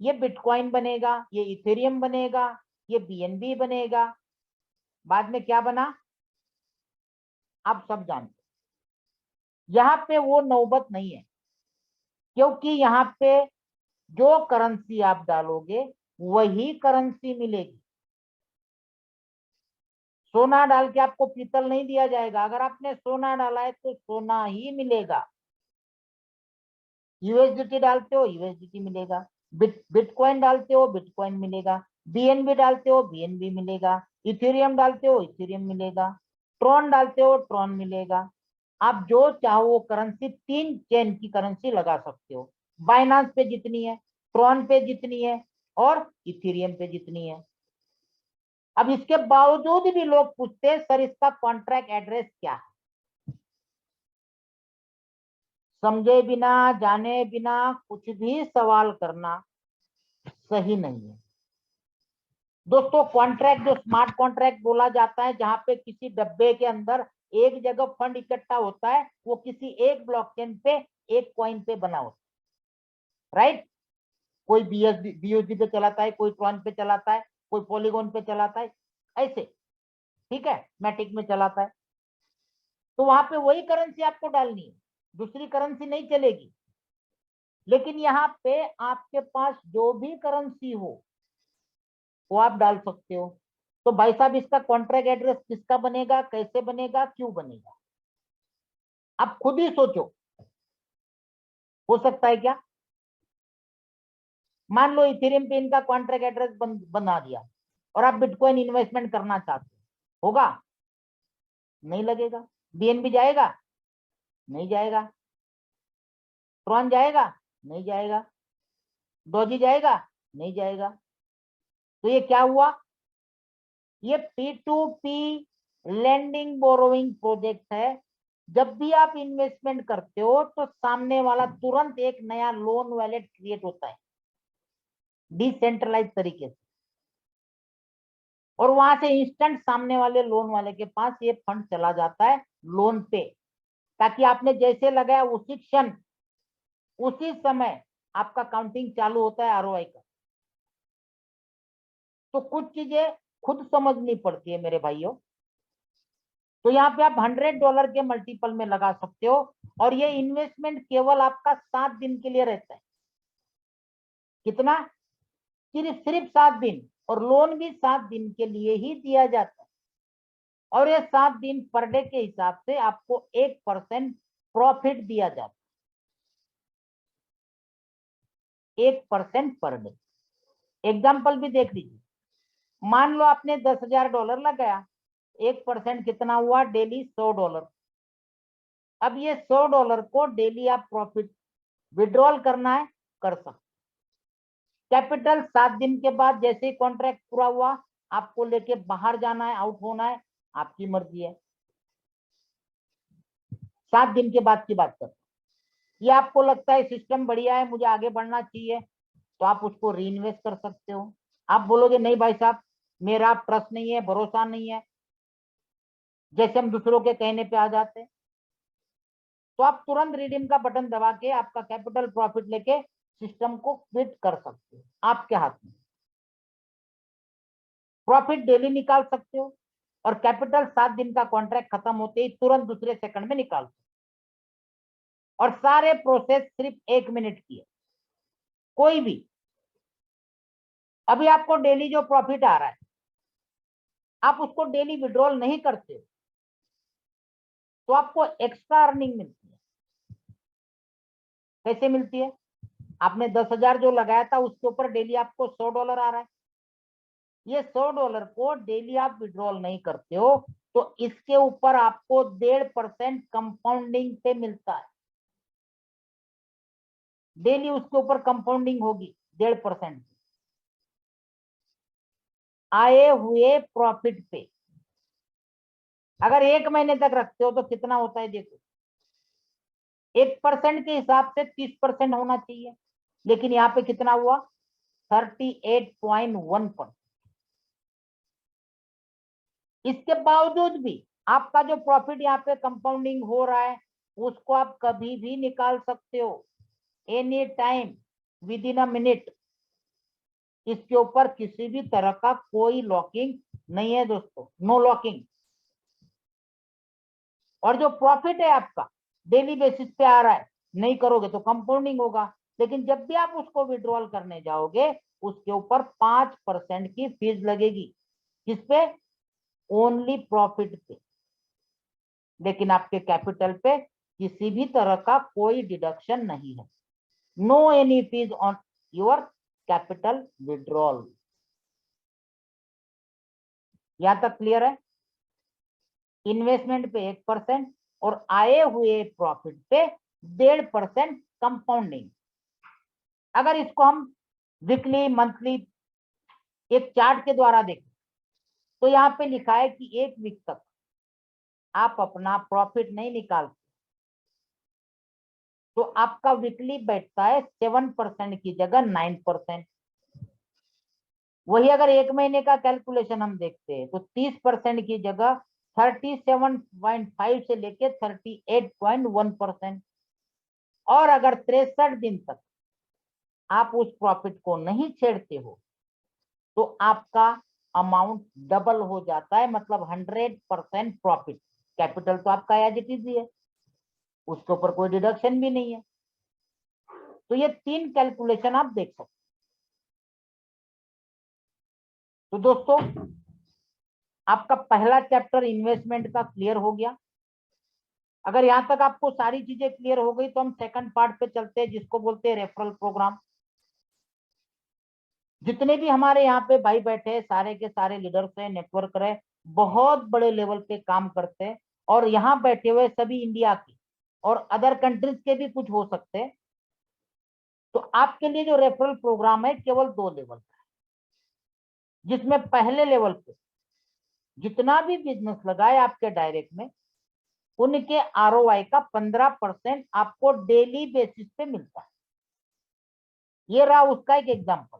ये बिटकॉइन बनेगा, ये इथेरियम बनेगा, ये बीएनबी बनेगा। बाद में क्या बना आप सब जानते। यहाँ पे वो नौबत नहीं है, क्योंकि यहाँ पे जो करेंसी आप डालोगे वही करेंसी मिलेगी। सोना डाल के आपको पीतल नहीं दिया जाएगा। अगर आपने सोना डाला है तो सोना ही मिलेगा। यूएसडीटी डालते हो यूएसडीटी मिलेगा, बिटकॉइन डालते हो बिटकॉइन मिलेगा, बीएनबी डालते हो बीएनबी मिलेगा, इथेरियम डालते हो इथेरियम मिलेगा, ट्रॉन डालते हो ट्रॉन मिलेगा। आप जो चाहो वो करेंसी, 3 चेन की करेंसी लगा सकते हो। बाइनांस पे जितनी है, ट्रॉन पे जितनी है, और इथेरियम पे जितनी है। अब इसके बावजूद भी लोग पूछते हैं सर इसका कॉन्ट्रैक्ट एड्रेस क्या है। समझे बिना, जाने बिना कुछ भी सवाल करना सही नहीं है। दोस्तों, कॉन्ट्रैक्ट जो स्मार्ट कॉन्ट्रैक्ट बोला जाता है, जहां पे किसी डब्बे के अंदर एक जगह फंड इकट्ठा होता है, वो किसी एक ब्लॉकचेन पे, एक कॉइन पे बना होता है, राइट। कोई बीएसडी पे चलाता है, कोई ट्रॉन पे चलाता है, कोई पॉलीगॉन पे चलाता है, ऐसे, ठीक है, मैटिक में चलाता है। तो वहां पे वही करेंसी आपको डालनी है, दूसरी करेंसी नहीं चलेगी। लेकिन यहाँ पे आपके पास जो भी करेंसी हो वो आप डाल सकते हो। तो भाई साहब इसका कॉन्ट्रैक्ट एड्रेस किसका बनेगा, कैसे बनेगा, क्यों बनेगा, आप खुद ही सोचो। हो सकता है क्या, मान लो इथेरियम पे इनका कॉन्ट्रैक्ट एड्रेस बना दिया और आप बिटकॉइन इन्वेस्टमेंट करना चाहते हो, होगा? नहीं लगेगा। बीएनबी जाएगा? नहीं जाएगा। ट्रॉन जाएगा? नहीं जाएगा। डॉजी जाएगा? नहीं जाएगा। तो ये क्या हुआ, ये P2P लैंडिंग बोरोइंग प्रोजेक्ट है। जब भी आप इन्वेस्टमेंट करते हो तो सामने वाला तुरंत एक नया लोन वैलेट क्रिएट होता है डिसेंट्रलाइज तरीके से, और वहां से इंस्टेंट सामने वाले लोन वाले के पास ये फंड चला जाता है लोन पे, ताकि आपने जैसे लगाया उसी क्षण, उसी समय आपका काउंटिंग चालू होता है आरओआई का। तो कुछ चीजें खुद समझनी पड़ती है मेरे भाइयों। तो यहाँ पे आप $100 के मल्टीपल में लगा सकते हो, और ये इन्वेस्टमेंट केवल आपका 7 दिन के लिए रहता है। कितना? सिर्फ सिर्फ 7 दिन, और लोन भी 7 दिन के लिए ही दिया जाता है। और ये 7 दिन पर डे के हिसाब से आपको 1% प्रॉफिट दिया जाता है, 1% पर डे। एग्जाम्पल भी देख लीजिए, मान लो आपने $10,000 लगाया, 1% कितना हुआ, डेली $100। अब ये $100 को डेली आप प्रॉफिट विड्रॉल करना है, कर सकते। कैपिटल 7 दिन के बाद जैसे ही कॉन्ट्रैक्ट पूरा हुआ, आपको लेके बाहर जाना है, आउट होना है, आपकी मर्जी है। 7 दिन के बाद की बात करते, ये आपको लगता है सिस्टम बढ़िया है, मुझे आगे बढ़ना चाहिए, तो आप उसको री इन्वेस्ट कर सकते हो। आप बोलोगे नहीं भाई साहब, मेरा ट्रस्ट नहीं है, भरोसा नहीं है, जैसे हम दूसरों के कहने पे आ जाते हैं, तो आप तुरंत रिडीम का बटन दबा के आपका कैपिटल प्रॉफिट लेके सिस्टम को क्विट कर सकते हो, आपके हाथ में। प्रॉफिट डेली निकाल सकते हो, और कैपिटल 7 दिन का कॉन्ट्रैक्ट खत्म होते ही तुरंत दूसरे सेकंड में निकाल सकते हो। और सारे प्रोसेस सिर्फ 1 मिनट की है, कोई भी। अभी आपको डेली जो प्रॉफिट आ रहा है, आप उसको डेली विड्रॉल नहीं करते, तो आपको एक्स्ट्रा अर्निंग मिलती है। कैसे मिलती है? आपने 10,000 जो लगाया था उसके ऊपर डेली आपको $100 आ रहा है। ये $100 को डेली आप विड्रॉल नहीं करते हो, तो इसके ऊपर आपको 1.5% कंपाउंडिंग पे मिलता है। डेली उसके ऊपर कंपाउंडिंग होगी 1.5% आए हुए प्रॉफिट पे। अगर 1 महीने तक रखते हो तो कितना होता है देखो, 1% के हिसाब से 30% होना चाहिए, लेकिन यहाँ पे कितना हुआ 38.1%। इसके बावजूद भी आपका जो प्रॉफिट यहाँ पे कंपाउंडिंग हो रहा है उसको आप कभी भी निकाल सकते हो, any time, with in a minute. इसके ऊपर किसी भी तरह का कोई लॉकिंग नहीं है दोस्तों, नो लॉकिंग। और जो प्रॉफिट है आपका डेली बेसिस पे आ रहा है, नहीं करोगे तो कंपाउंडिंग होगा, लेकिन जब भी आप उसको विड्रॉल करने जाओगे उसके ऊपर 5% की फीस लगेगी। किस पे? ओनली प्रॉफिट पे, लेकिन आपके कैपिटल पे किसी भी तरह का कोई डिडक्शन नहीं है। No any fees on your capital withdrawal. यहां तक क्लियर है? इन्वेस्टमेंट पे 1% और आए हुए प्रॉफिट पे 1.5% कंपाउंडिंग। अगर इसको हम वीकली मंथली एक चार्ट के द्वारा देखें तो यहाँ पे लिखा है कि 1 वीक तक आप अपना प्रॉफिट नहीं निकालते तो आपका वीकली बैठता है 7% की जगह 9%। वही अगर 1 महीने का कैलकुलेशन हम देखते हैं तो 30% की जगह 37.5 से लेके 38.1%। और अगर 63 दिन तक आप उस प्रॉफिट को नहीं छेड़ते हो तो आपका अमाउंट डबल हो जाता है, मतलब 100% प्रॉफिट। कैपिटल तो आपका एज इट इज ही है, उसके ऊपर कोई डिडक्शन भी नहीं है। तो ये 3 कैलकुलेशन आप देख सकते। तो दोस्तों आपका पहला चैप्टर इन्वेस्टमेंट का क्लियर हो गया। अगर यहां तक आपको सारी चीजें क्लियर हो गई तो हम सेकंड पार्ट पे चलते हैं, जिसको बोलते हैं रेफरल प्रोग्राम। जितने भी हमारे यहाँ पे भाई बैठे हैं सारे के सारे लीडर्स है, नेटवर्क है, बहुत बड़े लेवल पे काम करते हैं। और यहाँ बैठे हुए सभी इंडिया के और अदर कंट्रीज के भी कुछ हो सकते हैं। तो आपके लिए जो रेफरल प्रोग्राम है केवल 2 लेवल का है, जिसमें पहले लेवल पे जितना भी बिजनेस लगाए आपके डायरेक्ट में उनके ROI का 15% आपको डेली बेसिस पे मिलता है। ये रहा उसका एक एग्जांपल।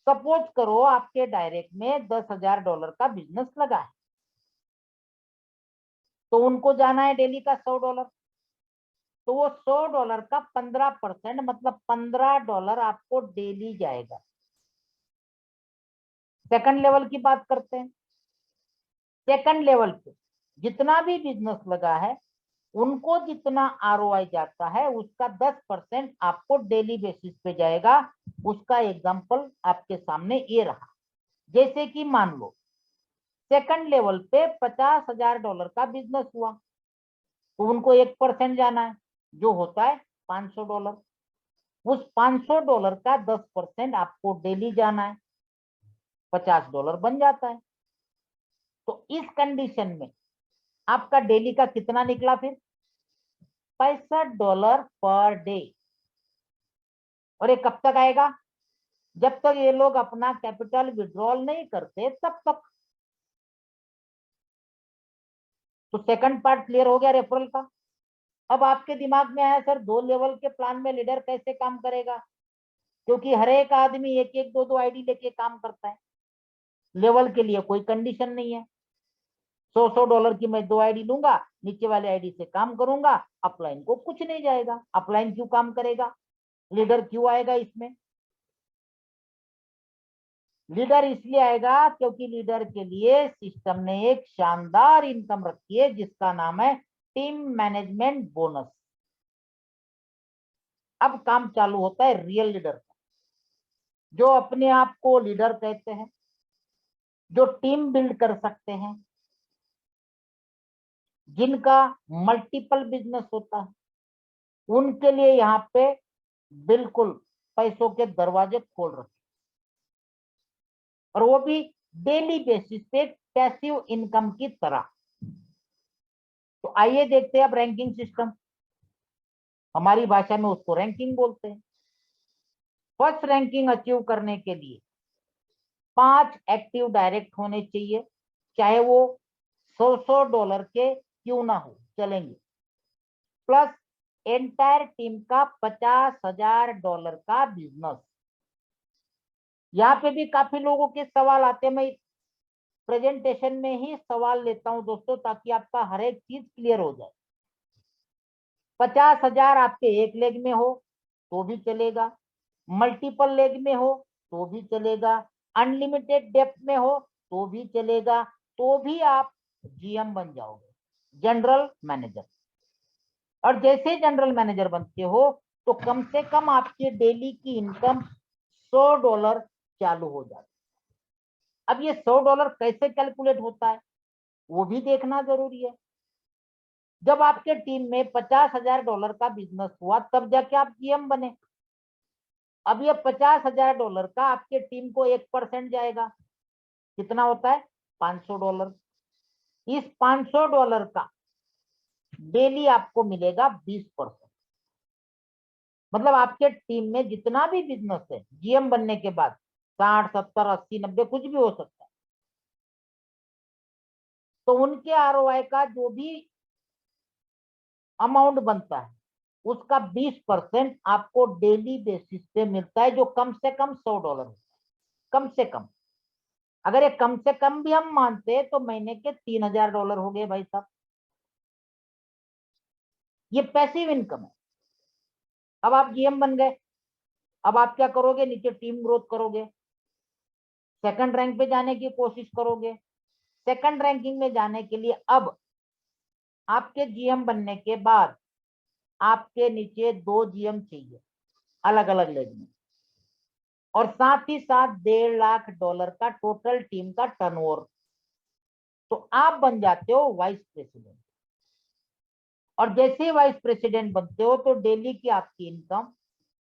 सपोज करो आपके डायरेक्ट में $10,000 का बिजनेस लगा है, तो उनको जाना है डेली का $100, तो वो $100 का 15% मतलब $15 आपको डेली जाएगा। सेकंड लेवल की बात करते हैं। सेकंड लेवल पे जितना भी बिजनेस लगा है उनको जितना ROI जाता है उसका 10% आपको डेली बेसिस पे जाएगा। उसका एग्जांपल आपके सामने ये रहा। जैसे कि मान लो सेकंड लेवल पे $50,000 का बिजनेस हुआ, तो उनको 1% जाना है जो होता है $500। उस $500 का 10% आपको डेली जाना है, $50 बन जाता है। तो इस कंडीशन में आपका डेली का कितना निकला फिर? $65 पर डे। और ये कब तक आएगा? जब तक ये लोग अपना कैपिटल विड्रॉल नहीं करते तब तक। तो सेकंड पार्ट क्लियर हो गया रेफरल का। अब आपके दिमाग में आया सर 2 लेवल के प्लान में लीडर कैसे काम करेगा, क्योंकि हर एक आदमी एक एक दो दो आईडी लेके काम करता है। लेवल के लिए कोई कंडीशन नहीं है। $100 की मैं 2 आईडी लूंगा, नीचे वाले आईडी से काम करूंगा, अपलाइन को कुछ नहीं जाएगा। अपलाइन क्यों काम करेगा? लीडर क्यों आएगा इसमें? लीडर इसलिए आएगा क्योंकि लीडर के लिए सिस्टम ने एक शानदार इनकम रखी है जिसका नाम है टीम मैनेजमेंट बोनस। अब काम चालू होता है रियल लीडर का, जो अपने आप को लीडर कहते हैं, जो टीम बिल्ड कर सकते हैं, जिनका मल्टीपल बिजनेस होता है, उनके लिए यहाँ पे बिल्कुल पैसों के दरवाजे खोल रखे, और वो भी डेली बेसिस पे पैसिव इनकम की तरह। तो आइए देखते हैं अब रैंकिंग सिस्टम। हमारी भाषा में उसको रैंकिंग बोलते हैं। फर्स्ट रैंकिंग अचीव करने के लिए 5 एक्टिव डायरेक्ट होने चाहिए, चाहे वो $100 के क्यों ना हो, चलेंगे। प्लस एंटायर टीम का $50,000 का बिजनेस। यहाँ पे भी काफी लोगों के सवाल आते हैं, मैं प्रेजेंटेशन में ही सवाल लेता हूं दोस्तों, ताकि आपका हर एक चीज क्लियर हो जाए। 50,000 आपके एक लेग में हो तो भी चलेगा, मल्टीपल लेग में हो तो भी चलेगा, अनलिमिटेड डेप्थ में हो तो भी चलेगा, तो भी आप जीएम बन जाओगे, जनरल मैनेजर। और जैसे जनरल मैनेजर बनते हो तो कम से कम आपकी डेली की इनकम $100 चालू हो जाती है। अब ये $100 कैसे कैलकुलेट होता है वो भी देखना जरूरी है। जब आपके टीम में $50,000 का बिजनेस हुआ तब जाके आप जीएम बने। अब ये $50,000 का आपके टीम को 1% जाएगा, कितना होता है $500। इस $500 का डेली आपको मिलेगा 20%। मतलब आपके टीम में जितना भी बिजनेस है जीएम बनने के बाद 60, 70, 80, 90 कुछ भी हो सकता है, तो उनके आरओआई का जो भी अमाउंट बनता है उसका 20% आपको डेली बेसिस पे मिलता है, जो कम से कम $100 होता है, कम से कम। अगर ये कम से कम भी हम मानते हैं तो महीने के $3,000 हो गए भाई साहब। ये पैसिव इनकम है। अब आप जीएम बन गए, अब आप क्या करोगे, नीचे टीम ग्रोथ करोगे, सेकंड रैंक पे जाने की कोशिश करोगे। सेकंड रैंकिंग में जाने के लिए अब आपके जीएम बनने के बाद आपके नीचे 2 जीएम चाहिए अलग अलग लेग में, और साथ ही साथ $1.5 लाख का टोटल टीम का टर्नओवर, तो आप बन जाते हो वाइस प्रेसिडेंट। और जैसे ही वाइस प्रेसिडेंट बनते हो तो डेली की आपकी इनकम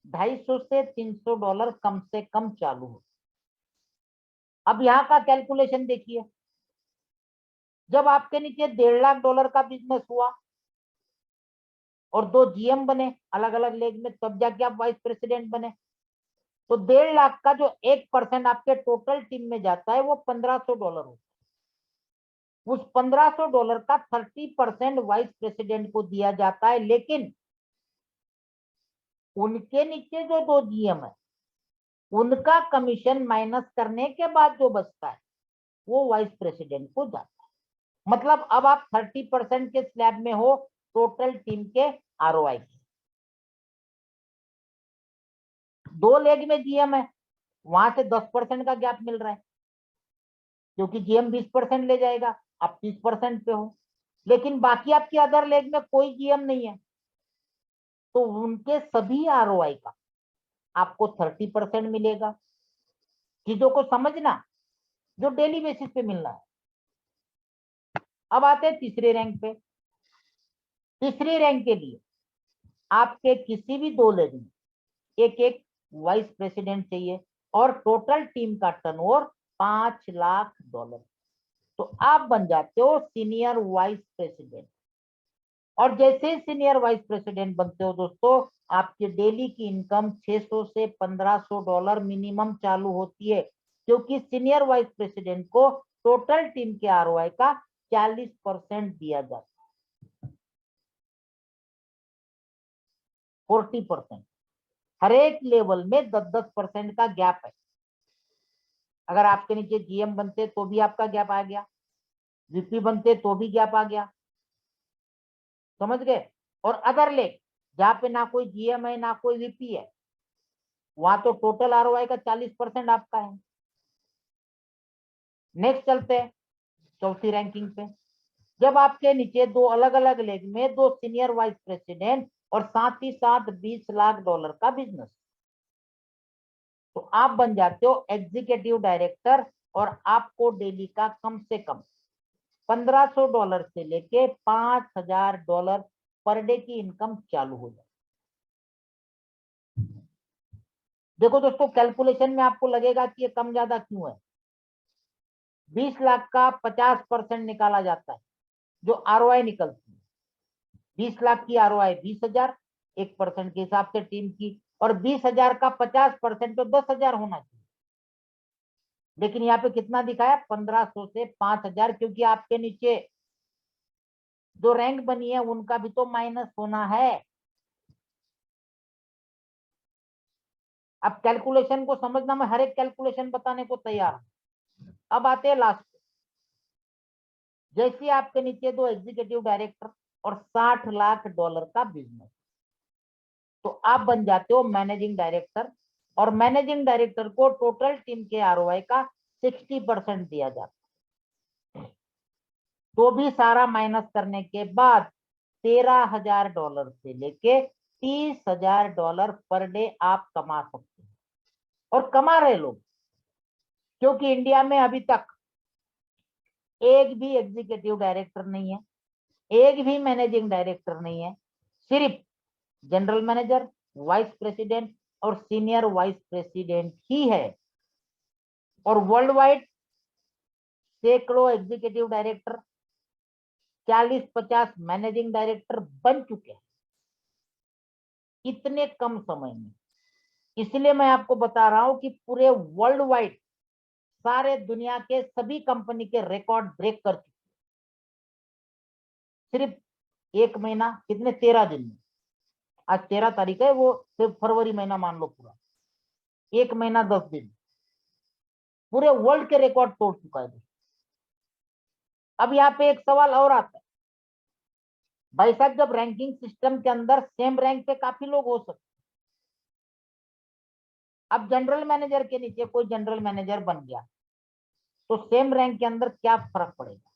$250 से $300 कम से कम चालू हो। अब यहाँ का कैलकुलेशन देखिए, जब आपके नीचे $1.5 लाख का बिजनेस हुआ और 2 जीएम बने अलग अलग लेग में, तब जाके आप वाइस प्रेसिडेंट बने, तो 1.5 लाख का जो 1% आपके टोटल टीम में जाता है वो $1,500 होता है। उस $1,500 का 30% वाइस प्रेसिडेंट को दिया जाता है, लेकिन उनके नीचे जो 2 जीएम है उनका कमीशन माइनस करने के बाद जो बचता है वो वाइस प्रेसिडेंट को जाता है। मतलब अब आप 30% के स्लैब में हो टोटल टीम के आरओआई की। 2 लेग में जीएम है, वहां से 10% का गैप मिल रहा है, क्योंकि जीएम 20% ले जाएगा, आप 30% पे हो। लेकिन बाकी आपकी अदर लेग में कोई जीएम नहीं है, तो उनके सभी आरओआई का आपको 30% मिलेगा। चीजों को समझना, जो डेली बेसिस पे मिलना है। अब आते हैं तीसरे रैंक पे। तीसरी रैंक के लिए आपके किसी भी 2 लेग में एक एक वाइस प्रेसिडेंट चाहिए और टोटल टीम का टर्नओवर $5 लाख। तो आप बन जाते हो सीनियर वाइस प्रेसिडेंट। और जैसे ही सीनियर वाइस प्रेसिडेंट बनते हो दोस्तों, आपकी डेली की इनकम $600 से $1,500 मिनिमम चालू होती है, क्योंकि सीनियर वाइस प्रेसिडेंट को टोटल टीम के आरओआई का 40% दिया जाता है। 40%। हर एक लेवल में 10-10% का गैप है। अगर आपके नीचे जीएम बनते तो भी आपका गैप आ गया, वीपी बनते तो भी गैप आ गया, समझ गए। और अदर लेग जहां पे ना कोई जीएम है ना कोई वीपी है, वहां तो टोटल आरओआई का 40% आपका है। नेक्स्ट चलते हैं चौथी रैंकिंग पे। जब आपके नीचे 2 अलग अलग लेग में 2 सीनियर वाइस प्रेसिडेंट और साथ ही साथ $20 लाख का बिजनेस, तो आप बन जाते हो एग्जीक्यूटिव डायरेक्टर, और आपको डेली का कम से कम $1,500 से लेके $5,000 पर डे की इनकम चालू हो जाए। देखो दोस्तों, कैलकुलेशन में आपको लगेगा कि ये कम ज्यादा क्यों है। 20 लाख का 50% निकाला जाता है जो आरओआई निकलती है। 20 लाख की आरओआई 20,000 1% के हिसाब से टीम की, और 20,000 का 50% तो 10,000 होना चाहिए। लेकिन यहाँ पे कितना दिखाया, 1,500 से 5,000, क्योंकि आपके नीचे जो रैंक बनी है उनका भी तो माइनस होना है। अब कैलकुलेशन को समझना, मैं हर एक कैलकुलेशन बताने को तैयार हूं। अब आते हैं लास्ट, जैसे आपके नीचे दो एग्जीक्यूटिव डायरेक्टर और $60 लाख का बिजनेस, तो आप बन जाते हो मैनेजिंग डायरेक्टर, और मैनेजिंग डायरेक्टर को टोटल टीम के आरओआई का 60% दिया जाता है। तो भी सारा माइनस करने के बाद $13,000 से लेके $30,000 पर डे आप कमा सकते हैं, और कमा रहे लोग, क्योंकि इंडिया में अभी तक एक भी एग्जीक्यूटिव डायरेक्टर नहीं है, एक भी मैनेजिंग डायरेक्टर नहीं है, सिर्फ जनरल मैनेजर, वाइस प्रेसिडेंट और सीनियर वाइस प्रेसिडेंट ही है। और वर्ल्ड वाइड सैकड़ों एग्जीक्यूटिव डायरेक्टर, 40-50 मैनेजिंग डायरेक्टर बन चुके हैं इतने कम समय में। इसलिए मैं आपको बता रहा हूं कि पूरे वर्ल्ड वाइड सारे दुनिया के सभी कंपनी के रिकॉर्ड ब्रेक कर चुके, सिर्फ एक महीना, कितने 13 दिन में, आज 13 तारीख है, वो सिर्फ फरवरी महीना मान लो पूरा, एक महीना 10 दिन, पूरे वर्ल्ड के रिकॉर्ड तोड़ चुका है। अब यहाँ पे एक सवाल और आता है, भाई साहब जब रैंकिंग सिस्टम के अंदर सेम रैंक पे काफी लोग हो सकते, अब जनरल मैनेजर के नीचे कोई जनरल मैनेजर बन गया, तो सेम रैंक के अंदर क्या फर्क पड़ेगा?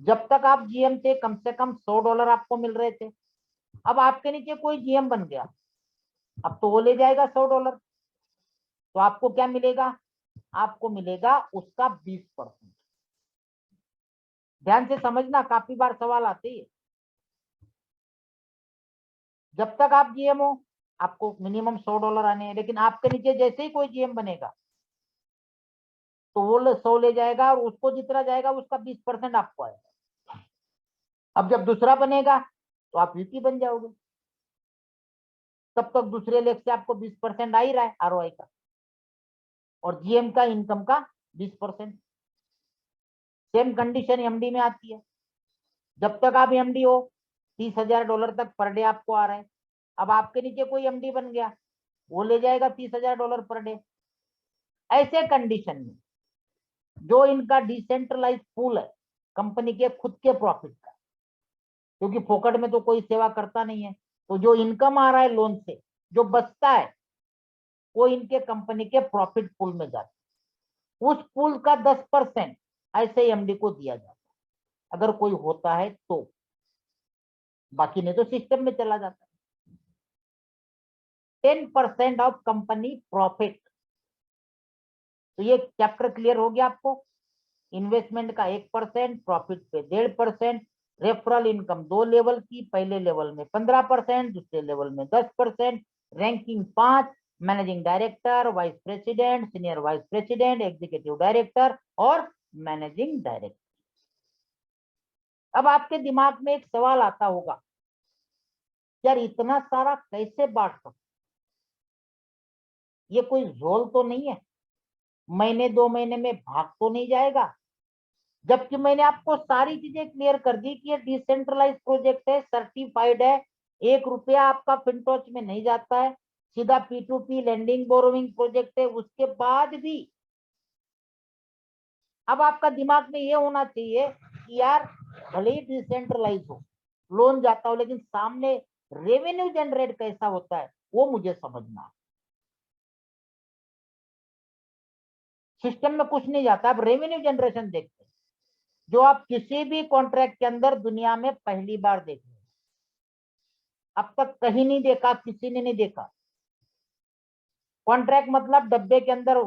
जब तक आप जीएम थे कम से कम $100 आपको मिल रहे थे, अब आपके नीचे कोई जीएम बन गया, अब तो वो ले जाएगा $100, तो आपको क्या मिलेगा? आपको मिलेगा उसका 20%। ध्यान से समझना, काफी बार सवाल आते ही है। जब तक आप जीएम हो आपको मिनिमम $100 आने हैं, लेकिन आपके नीचे जैसे ही कोई जीएम बनेगा तो वो 100 ले जाएगा, और उसको जितना जाएगा उसका 20% आपको आएगा। अब जब दूसरा बनेगा तो आप वीपी बन जाओगे, तब तक दूसरे लेग से आपको 20% आ ही रहा है आरओआई का, और जीएम का इनकम का 20%। सेम कंडीशन एमडी में आती है, जब तक आप एमडी हो $30,000 तक पर डे आपको आ रहा है। अब आपके नीचे कोई एमडी बन गया, वो ले जाएगा $30,000 पर डे। ऐसे कंडीशन में जो इनका डिसेंट्रलाइज पूल है कंपनी के खुद के प्रॉफिट का, क्योंकि फोकट में तो कोई सेवा करता नहीं है, तो जो इनकम आ रहा है लोन से, जो बचता है वो इनके कंपनी के प्रॉफिट पूल में जाता है। उस पूल का 10% ऐसे एमडी को दिया जाता है अगर कोई होता है तो, बाकी नहीं तो सिस्टम में चला जाता है। 10% ऑफ कंपनी प्रॉफिट। तो ये चैप्टर क्लियर हो गया आपको। इन्वेस्टमेंट का 1%, प्रॉफिट पे 1.5%, रेफरल इनकम 2 लेवल की, पहले लेवल में 15%, दूसरे लेवल में 10%, ranking 5, managing director, vice president, senior vice president, executive director और मैनेजिंग डायरेक्टर। अब आपके दिमाग में एक सवाल आता होगा, यार इतना सारा कैसे बांट सकते, ये कोई झोल तो नहीं है, महीने 2 महीने में भाग तो नहीं जाएगा? जबकि मैंने आपको सारी चीजें क्लियर कर दी कि ये डिसेंट्रलाइज प्रोजेक्ट है, सर्टिफाइड है, ₹1 आपका फिनटॉच में नहीं जाता है, सीधा P2P लैंडिंग बोरोइंग प्रोजेक्ट है। उसके बाद भी अब आपका दिमाग में ये होना चाहिए कि यार भले ही डिसेंट्रलाइज हो, लोन जाता हो, लेकिन सामने रेवेन्यू जनरेट कैसा होता है वो मुझे समझना है। सिस्टम में कुछ नहीं जाता, अब रेवेन्यू जनरेशन देखते हैं, जो आप किसी भी कॉन्ट्रैक्ट के अंदर दुनिया में पहली बार देख रहे हैं, अब तक कहीं नहीं देखा, किसी ने नहीं देखा। कॉन्ट्रैक्ट मतलब डब्बे के अंदर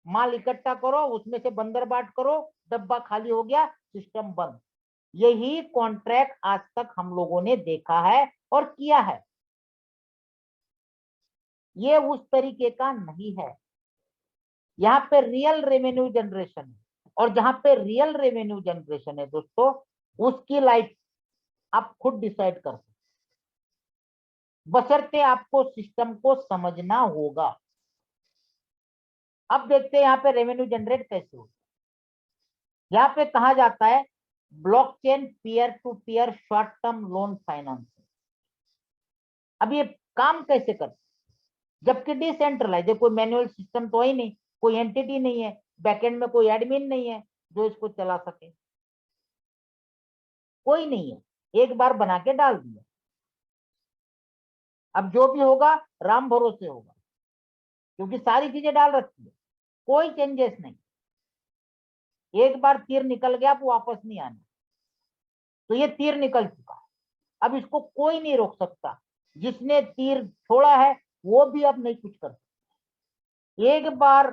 माल इकट्ठा करो, उसमें से बंदर बाट करो, डब्बा खाली हो गया, सिस्टम बंद। यही कॉन्ट्रैक्ट आज तक हम लोगों ने देखा है और किया है। ये उस तरीके का नहीं है, यहाँ पे रियल रेवेन्यू जनरेशन है, और जहां पे रियल रेवेन्यू जनरेशन है दोस्तों, उसकी लाइफ आप खुद डिसाइड कर सकते, बशर्ते आपको सिस्टम को समझना होगा। अब देखते हैं यहाँ पे रेवेन्यू जनरेट कैसे होगा। यहाँ पे कहा जाता है blockchain peer to peer short term loan finance. अब ये काम कैसे करते, जबकि डिसेंट्रलाइज है, कोई मैनुअल सिस्टम तो है ही नहीं, कोई एंटिटी नहीं है, बैकएंड में कोई एडमिन नहीं है जो इसको चला सके, कोई नहीं है, एक बार बना के डाल दिया। अब जो भी होगा राम भरोसे होगा, क्योंकि सारी चीजें डाल रखी है, कोई चेंजेस नहीं, एक बार तीर निकल गया अब वापस नहीं आना, तो ये तीर निकल चुका, अब इसको कोई नहीं रोक सकता, जिसने तीर छोड़ा है वो भी अब नहीं कुछ कर सकता। एक बार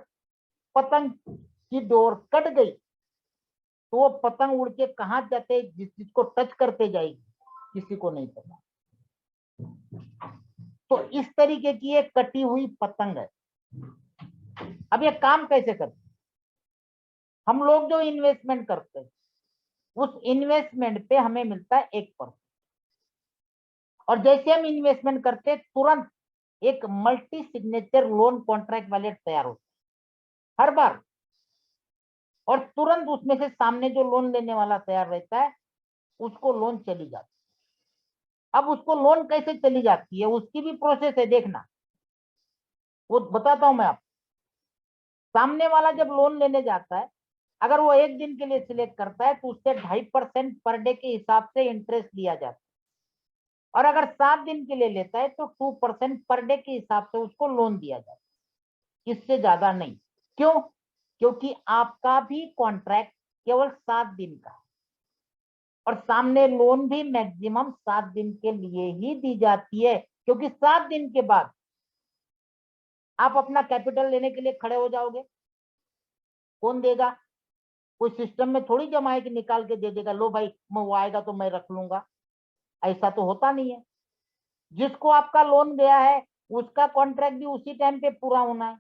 पतंग की डोर कट गई तो वो पतंग उड़ के कहां जाते जिस चीज को टच करते जाएगी किसी को नहीं पता। तो इस तरीके की एक कटी हुई पतंग है। अब ये काम कैसे करते, हम लोग जो इन्वेस्टमेंट करते हैं उस इन्वेस्टमेंट पे हमें मिलता है 1%, और जैसे हम इन्वेस्टमेंट करते हैं तुरंत एक multi signature loan contract wallet तैयार होता है हर बार, और तुरंत उसमें से सामने जो लोन लेने वाला तैयार रहता है उसको लोन चली जाती है। अब उसको लोन कैसे चली जाती है उसकी भी प्रोसेस है, देखना वो बताता हूं मैं आपको। सामने वाला जब लोन लेने जाता है, अगर वो एक दिन के लिए सिलेक्ट करता है तो उससे 2.5% पर डे के हिसाब से इंटरेस्ट दिया जाता है, और अगर 7 दिन के लिए लेता है तो 2% पर डे के हिसाब से उसको लोन दिया जाता है, इससे ज्यादा नहीं। क्यों? क्योंकि आपका भी कॉन्ट्रैक्ट केवल 7 दिन का, और सामने लोन भी मैक्सिमम 7 दिन के लिए ही दी जाती है, क्योंकि 7 दिन के बाद आप अपना कैपिटल लेने के लिए खड़े हो जाओगे, कौन देगा? कोई सिस्टम में थोड़ी जमा है कि निकाल के दे देगा, लो भाई मैं वो आएगा तो मैं रख लूंगा, ऐसा तो होता नहीं है। जिसको आपका लोन गया है उसका कॉन्ट्रैक्ट भी उसी टाइम पे पूरा होना है,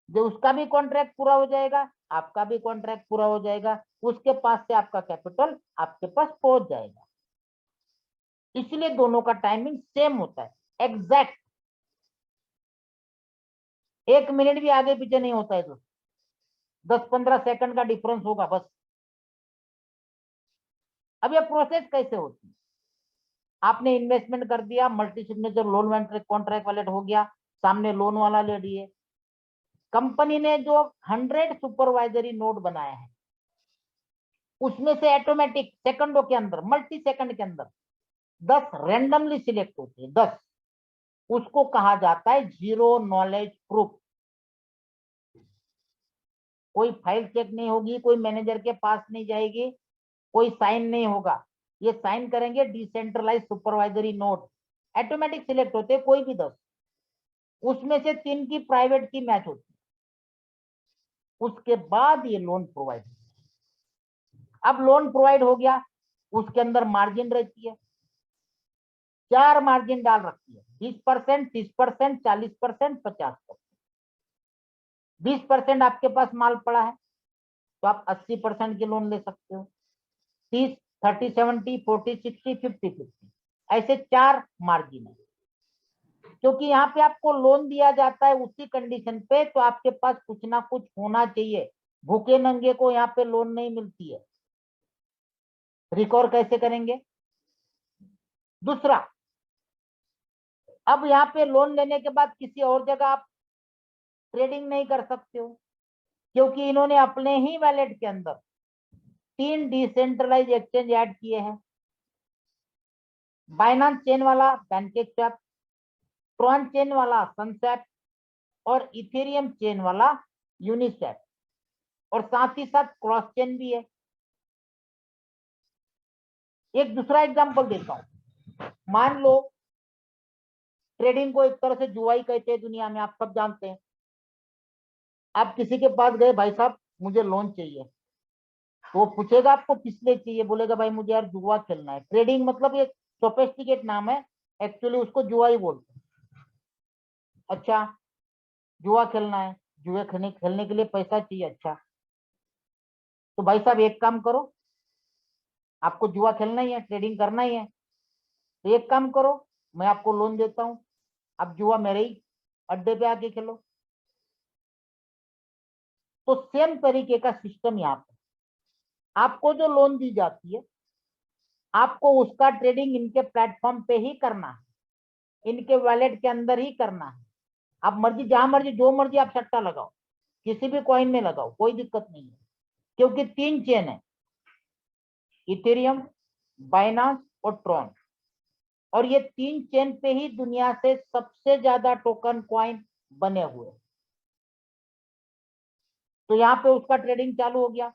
जो उसका भी कॉन्ट्रैक्ट पूरा हो जाएगा आपका भी कॉन्ट्रैक्ट पूरा हो जाएगा, उसके पास से आपका कैपिटल आपके पास पहुंच जाएगा। इसलिए दोनों का टाइमिंग सेम होता है, एग्जैक्ट, 1 मिनट भी आगे पीछे नहीं होता है, तो 10-15 सेकंड का डिफरेंस होगा बस। अब यह प्रोसेस कैसे होती है, आपने इन्वेस्टमेंट कर दिया, multi signature loan contract wallet हो गया, सामने लोन वाला ले लिए, कंपनी ने जो 100 सुपरवाइजरी नोट बनाए हैं उसमें से ऑटोमेटिक सेकंडों के अंदर, मल्टी सेकंड के अंदर 10 रैंडमली सिलेक्ट होते हैं, 10, उसको कहा जाता है जीरो नॉलेज प्रूफ। कोई फाइल चेक नहीं होगी, कोई मैनेजर के पास नहीं जाएगी, कोई साइन नहीं होगा, ये साइन करेंगे decentralise supervisory note, automatic select होते हैं कोई भी 10, उसमें से 3 की प्राइवेट की मैच होती है, उसके बाद ये लोन प्रोवाइड। अब लोन प्रोवाइड हो गया, उसके अंदर मार्जिन रहती है, 4 मार्जिन डाल रखी है, 20%, 30%, 40%, 50%। 20% आपके पास माल पड़ा है तो आप 80% की लोन ले सकते हो, 30, 30, 70, 40, 60, 50, 50, ऐसे 4 मार्जिन है। क्योंकि यहाँ पे आपको लोन दिया जाता है उसी कंडीशन पे, तो आपके पास कुछ ना कुछ होना चाहिए, भूखे नंगे को यहाँ पे लोन नहीं मिलती है। रिकवर कैसे करेंगे? दूसरा, अब यहाँ पे लोन लेने के बाद किसी और जगह आप ट्रेडिंग नहीं कर सकते हो, क्योंकि इन्होंने अपने ही वैलेट के अंदर 3 डिसेंट्रलाइज एक्सचेंज ऐड किए हैं, बाइनांस चेन वाला पैनकेकस्वैप, ट्रॉन चेन वाला सनस्वैप, और इथेरियम चेन वाला यूनिस्वैप, और साथ ही साथ क्रॉस चेन भी है। एक दूसरा एग्जांपल देता हूं, मान लो ट्रेडिंग को एक तरह से जुआ ही कहते हैं दुनिया में, आप सब जानते हैं। आप किसी के पास गए, भाई साहब मुझे लोन चाहिए, तो वो पूछेगा आपको किस लिए चाहिए, बोलेगा भाई मुझे यार जुआ खेलना है। ट्रेडिंग मतलब एक सोफिस्टिकेट नाम है, एक्चुअली उसको जुआ ही बोलते हैं। अच्छा, जुआ खेलना है, जुए खेलने के लिए पैसा चाहिए, अच्छा तो भाई साहब एक काम करो, आपको जुआ खेलना ही है, ट्रेडिंग करना ही है, तो एक काम करो, मैं आपको लोन देता हूं, आप जुआ मेरे ही अड्डे पे आके खेलो। तो सेम तरीके का सिस्टम यहाँ पे, आपको जो लोन दी जाती है आपको उसका ट्रेडिंग इनके प्लेटफॉर्म पे ही करना है, इनके वॉलेट के अंदर ही करना है। आप मर्जी जहां मर्जी जो मर्जी आप सट्टा लगाओ, किसी भी कॉइन में लगाओ, कोई दिक्कत नहीं है, क्योंकि 3 चेन है, इथेरियम, बाइनांस और ट्रॉन, और ये 3 चेन पे ही दुनिया से सबसे ज्यादा टोकन कॉइन बने हुए। तो यहाँ पे उसका ट्रेडिंग चालू हो गया,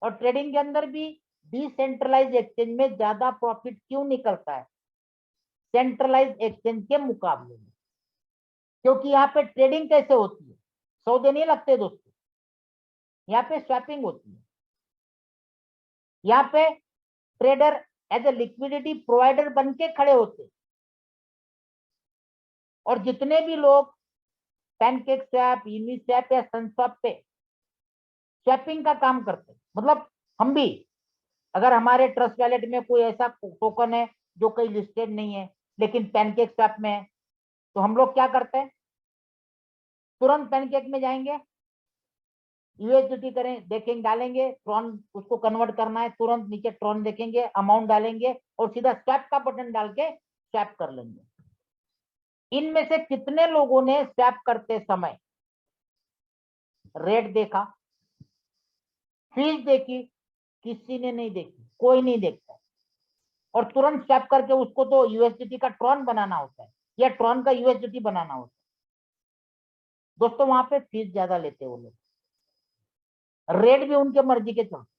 और ट्रेडिंग के अंदर भी डिसेंट्रलाइज एक्सचेंज में ज्यादा प्रॉफिट क्यों निकलता है सेंट्रलाइज एक्सचेंज के मुकाबले में? क्योंकि यहाँ पे ट्रेडिंग कैसे होती है, सौदे नहीं लगते दोस्तों, यहाँ पे स्वैपिंग होती है। यहाँ पे trader as a liquidity provider बन के खड़े होते, और जितने भी लोग पैनकेक स्वैप, यूनिस्वैप या सनस्वैप पे स्वैपिंग का काम करते, मतलब हम भी, अगर हमारे ट्रस्ट वैलेट में कोई ऐसा टोकन है जो कहीं लिस्टेड नहीं है लेकिन पैनकेक स्वैप में है, तो हम लोग क्या करते हैं, तुरंत पैनकेक में जाएंगे, यूएसडीटी करें देखेंगे, डालेंगे ट्रॉन, उसको कन्वर्ट करना है, तुरंत नीचे ट्रॉन देखेंगे, अमाउंट डालेंगे और सीधा स्वैप का बटन डाल के स्वैप कर लेंगे। इनमें से कितने लोगों ने स्वैप करते समय रेट देखा, फीस देखी? किसी ने नहीं देखी, कोई नहीं देखता, और तुरंत स्वैप करके उसको तो यूएसडीटी का ट्रॉन बनाना होता है या ट्रॉन का यूएसडीटी बनाना होता है। दोस्तों वहां पे फीस ज्यादा लेते हैं वो लोग, रेट भी उनके मर्जी के चलते,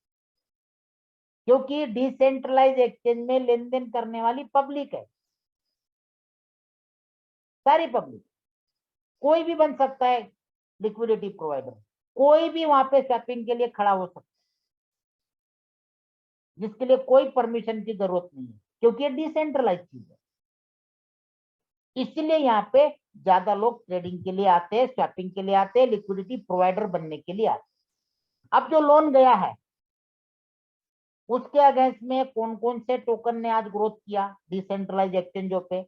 क्योंकि डिसेंट्रलाइज एक्सचेंज में लेन देन करने वाली पब्लिक है, सारी पब्लिक, कोई भी बन सकता है लिक्विडिटी प्रोवाइडर, कोई भी वहां पे स्वैपिंग के लिए खड़ा हो सकता है, जिसके लिए कोई परमिशन की जरूरत नहीं है, क्योंकि ये डिसेंट्रलाइज चीज है। इसलिए यहाँ पे ज्यादा लोग ट्रेडिंग के लिए आते हैं, स्वैपिंग के लिए आते हैं, लिक्विडिटी प्रोवाइडर बनने के लिए आते हैं। अब जो लोन गया है उसके अगेंस्ट में कौन कौन से टोकन ने आज ग्रोथ किया डिसेंट्रलाइज एक्सचेंजों पे,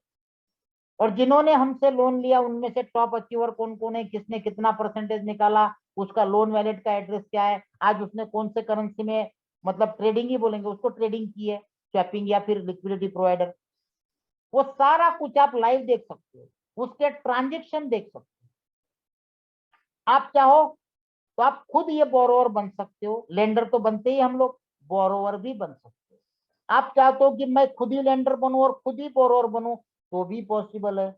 और जिन्होंने हमसे लोन लिया उनमें से टॉप अचीवर कौन कौन है, किसने कितना परसेंटेज निकाला, उसका लोन वैलेट का एड्रेस क्या है, आज उसने कौन से करेंसी में, मतलब ट्रेडिंग ही बोलेंगे उसको, ट्रेडिंग की है, स्वैपिंग या फिर लिक्विडिटी प्रोवाइडर, वो सारा कुछ आप लाइव देख सकते हो, उसके ट्रांजेक्शन देख सकते हो। आप चाहो तो आप खुद ये बोरोवर बन सकते हो, लेंडर तो बनते ही हम लोग, बोरोवर भी बन सकते हो। आप चाहते हो कि मैं खुद ही लेंडर बनूं और खुद ही बोरोवर बनूं, तो भी पॉसिबल है।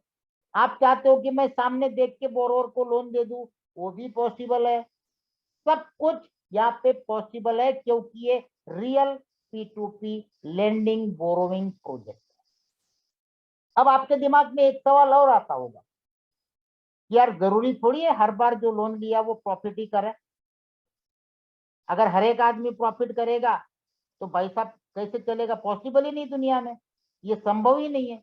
आप चाहते हो कि मैं सामने देख के बोरोवर को लोन दे दूं, वो भी पॉसिबल है। सब कुछ यहाँ पे पॉसिबल है, क्योंकि ये real P2P lending borrowing project. अब आपके दिमाग में एक सवाल और आता होगा, यार जरूरी थोड़ी है हर बार जो लोन लिया वो प्रॉफिट ही करे। अगर हर एक आदमी प्रॉफिट करेगा तो भाई साहब कैसे चलेगा, पॉसिबल ही नहीं दुनिया में, ये संभव ही नहीं है।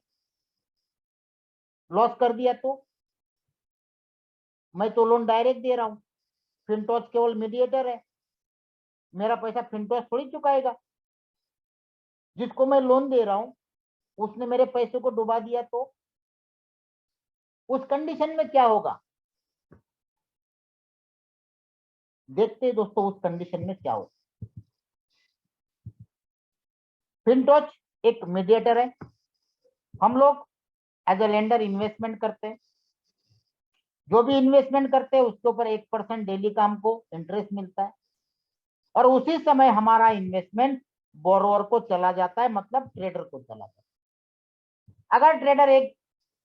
लॉस कर दिया तो मैं तो लोन डायरेक्ट दे रहा हूं, फिनटॉस केवल मीडिएटर है, मेरा पैसा फिनटॉस थोड़ी चुकाएगा। जिसको मैं लोन दे रहा हूं उसने मेरे पैसे को डुबा दिया तो उस कंडीशन में क्या होगा, देखते हैं दोस्तों उस कंडीशन में क्या होगा। फिनटॉच एक मीडिएटर है, हम लोग एज ए लेंडर इन्वेस्टमेंट करते हैं, जो भी इन्वेस्टमेंट करते हैं उसके ऊपर 1% डेली का हमको इंटरेस्ट मिलता है, और उसी समय हमारा इन्वेस्टमेंट बोरोवर को चला जाता है, मतलब ट्रेडर को चला जाता है। अगर ट्रेडर एक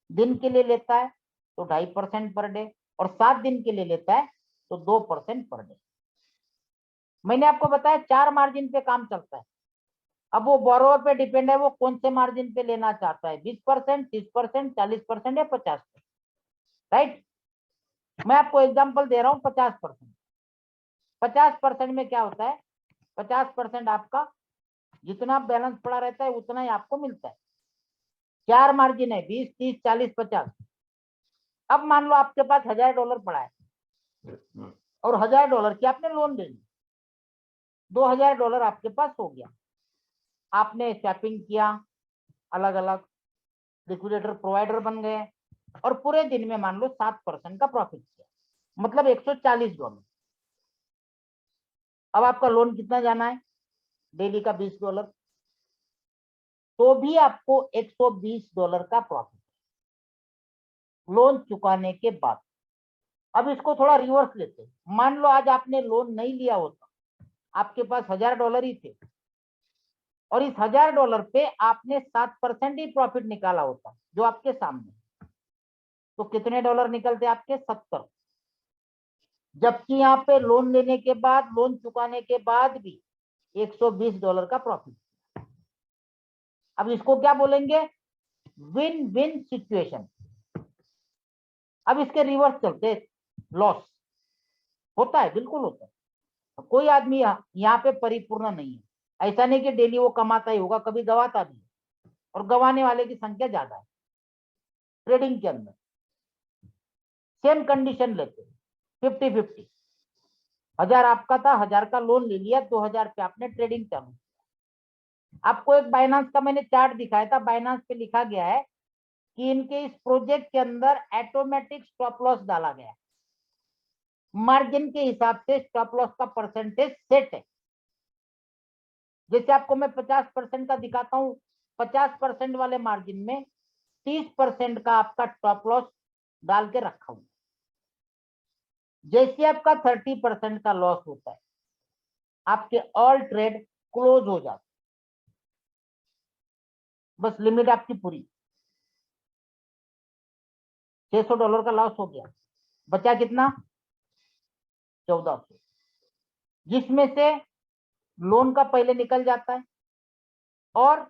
दिन के लिए लेता है तो 2.5% पर डे, और 7 दिन के लिए लेता है तो 2% पर डे। मैंने आपको बताया 4 मार्जिन पे काम चलता है। अब वो बोरोवर पे डिपेंड है, वो कौन से मार्जिन पे लेना चाहता है, 20%, 30%, 40% या 50%, राइट। मैं आपको एग्जांपल दे रहा हूँ 50%। 50% में क्या होता है, 50% आपका जितना बैलेंस पड़ा रहता है उतना ही आपको मिलता है। 4 मार्जिन है, 20, 30, 40, 50। अब मान लो आपके पास $1000 पड़ा है और $1000 की आपने लोन ले ली, $2000 आपके पास हो गया। आपने स्वैपिंग किया, अलग अलग लिक्विडेटर प्रोवाइडर बन गए, और पूरे दिन में मान लो 7% का प्रॉफिट किया, मतलब $140। अब आपका लोन कितना जाना है, डेली का $20, तो भी आपको $120 का प्रॉफिट लोन चुकाने के बाद। अब इसको थोड़ा रिवर्स लेते हैं। मान लो आज आपने लोन नहीं लिया होता, आपके पास $1000 ही थे, और इस $1000 पे आपने 7% ही प्रॉफिट निकाला होता जो आपके सामने, तो कितने डॉलर निकलते आपके? 70। जबकि यहाँ पे लोन लेने के बाद, लोन चुकाने के बाद भी $120 का प्रॉफिट। अब इसको क्या बोलेंगे? Win win situation. अब इसके रिवर्स चलते, लॉस होता है, बिल्कुल होता है। कोई आदमी यहाँ पे परिपूर्ण नहीं है। ऐसा नहीं कि डेली वो कमाता ही होगा, कभी गवाता भी है, और गवाने वाले की संख्या ज्यादा है ट्रेडिंग के अंदर। सेम कंडीशन लेते 50-50। 1000 आपका था, 1000 का लोन ले लिया, 2000 पे आपने ट्रेडिंग चालू। आपको एक बाइनांस का मैंने चार्ट दिखाया था, बाइनांस पे लिखा गया है कि इनके इस प्रोजेक्ट के अंदर ऑटोमेटिक स्टॉप लॉस डाला गया है। मार्जिन के हिसाब से स्टॉप लॉस का परसेंटेज सेट है। जैसे आपको मैं 50% का दिखाता हूं, 50% वाले मार्जिन में 30% का आपका स्टॉप लॉस डाल के रखा हूं। जैसे आपका 30% का लॉस होता है, आपके ऑल ट्रेड क्लोज हो जाते, बस लिमिट आपकी पूरी। $600 का लॉस हो गया, बचा कितना? 1400, जिसमें से लोन का पहले निकल जाता है और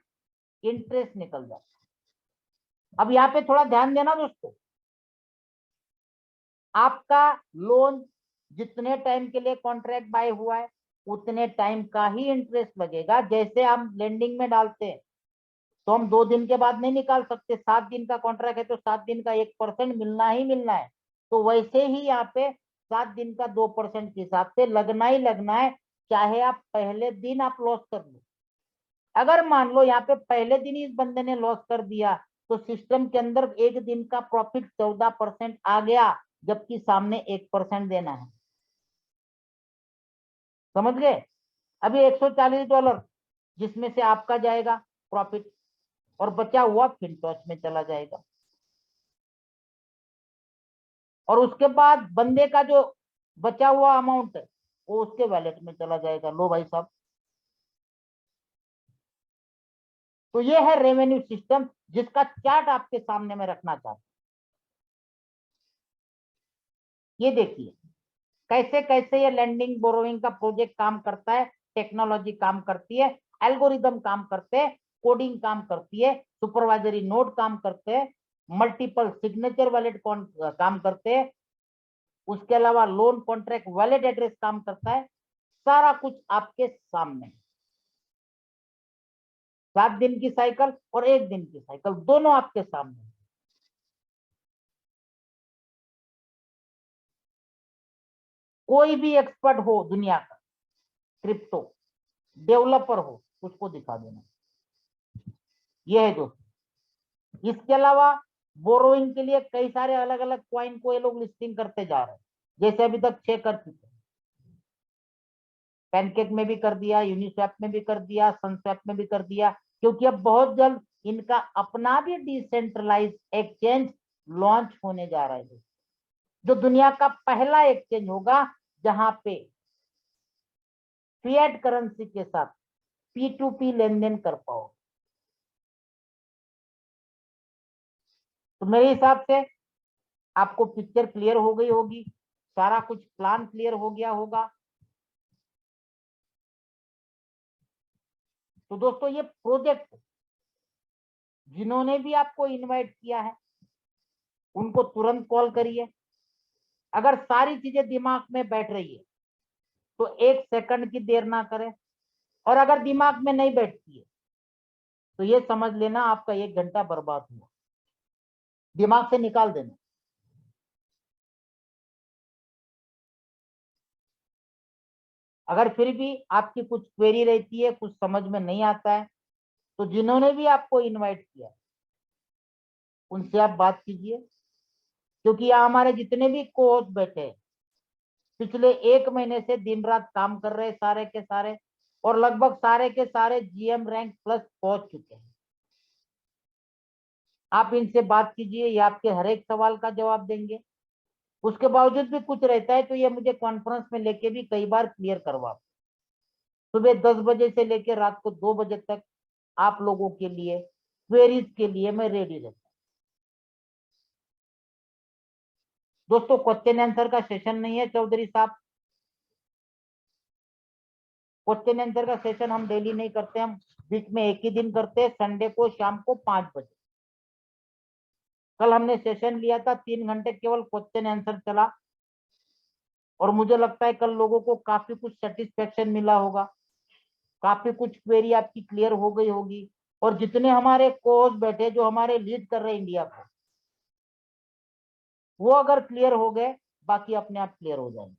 इंटरेस्ट निकल जाता है। अब यहाँ पे थोड़ा ध्यान देना दोस्तों, आपका लोन जितने टाइम के लिए कॉन्ट्रैक्ट बाय हुआ है उतने टाइम का ही इंटरेस्ट लगेगा। जैसे हम लेंडिंग में डालते हैं तो हम 2 दिन के बाद नहीं निकाल सकते, 7 दिन का कॉन्ट्रैक्ट है तो 7 दिन का 1% मिलना ही मिलना है। तो वैसे ही यहाँ पे 7 दिन का 2% के हिसाब से लगना ही लगना है, चाहे आप पहले दिन आप लॉस कर लो। अगर मान लो यहाँ पे पहले दिन ही इस बंदे ने लॉस कर दिया तो सिस्टम के अंदर एक दिन का प्रॉफिट 14% आ गया, जबकि सामने 1% देना है। समझ गए? अभी $140 जिसमें से आपका जाएगा प्रॉफिट, और बचा हुआ फिनटॉच में चला जाएगा, और उसके बाद बंदे का जो बचा हुआ अमाउंट है वो उसके वैलेट में चला जाएगा। लो भाई साहब, तो ये है रेवेन्यू सिस्टम जिसका चार्ट आपके सामने में रखना चाहता हूं। ये देखिए कैसे कैसे ये लैंडिंग बोरोइंग का प्रोजेक्ट काम करता है, टेक्नोलॉजी काम करती है, एल्गोरिदम काम करते हैं, कोडिंग काम करती है, सुपरवाइजरी नोड काम करते हैं, मल्टीपल सिग्नेचर वैलिड काम करते हैं, उसके अलावा लोन कॉन्ट्रैक्ट वैलिड एड्रेस काम करता है। सारा कुछ आपके सामने, 7 दिन की साइकिल और 1 दिन की साइकिल दोनों आपके सामने। कोई भी एक्सपर्ट हो दुनिया का, क्रिप्टो डेवलपर हो, उसको दिखा देना। यह है दोस्तों। इसके अलावा बोरोइंग के लिए कई सारे अलग अलग कॉइन को ये लोग लिस्टिंग करते जा रहे हैं, जैसे अभी तक 6 कर चुके हैं। पैनकेक में भी कर दिया, यूनिस्वैप में भी कर दिया, सनस्वैप में भी कर दिया, क्योंकि अब बहुत जल्द इनका अपना भी डिसेंट्रलाइज एक्सचेंज लॉन्च होने जा रहा है, जो दुनिया का पहला एक्सचेंज होगा जहां पे फिएट करेंसी के साथ P2P लेन देन कर पाओ। तो मेरे हिसाब से आपको पिक्चर क्लियर हो गई होगी, सारा कुछ प्लान क्लियर हो गया होगा। तो दोस्तों ये प्रोजेक्ट जिन्होंने भी आपको इनवाइट किया है उनको तुरंत कॉल करिए। अगर सारी चीजें दिमाग में बैठ रही है तो 1 सेकंड की देर ना करें, और अगर दिमाग में नहीं बैठती है तो ये समझ लेना आपका 1 घंटा बर्बाद हुआ, दिमाग से निकाल देना। अगर फिर भी आपकी कुछ क्वेरी रहती है, कुछ समझ में नहीं आता है, तो जिन्होंने भी आपको इनवाइट किया उनसे आप बात कीजिए, क्योंकि यहाँ हमारे जितने भी कोच बैठे हैं पिछले 1 महीने से दिन रात काम कर रहे सारे के सारे, और लगभग सारे के सारे जीएम रैंक प्लस पहुंच चुके हैं। आप इनसे बात कीजिए, ये आपके हर एक सवाल का जवाब देंगे। उसके बावजूद भी कुछ रहता है तो ये मुझे कॉन्फ्रेंस में लेके भी कई बार क्लियर करवा। सुबह 10 बजे से लेकर रात को 2 बजे तक आप लोगों के लिए क्वेरीज के लिए मैं रेडी रहता हूं। दोस्तों, क्वेश्चन आंसर का सेशन नहीं है चौधरी साहब। क्वेश्चन आंसर का सेशन हम डेली नहीं करते, हम बीच में एक ही दिन करते हैं, संडे को शाम को 5 बजे। कल हमने सेशन लिया था, 3 घंटे केवल क्वेश्चन आंसर चला, और मुझे लगता है कल लोगों को काफी कुछ सेटिस्फेक्शन मिला होगा, काफी कुछ क्वेरी आपकी क्लियर हो गई होगी। और जितने हमारे कोच बैठे जो हमारे लीड कर रहे हैं इंडिया को, वो अगर क्लियर हो गए, बाकी अपने आप क्लियर हो जाएंगे।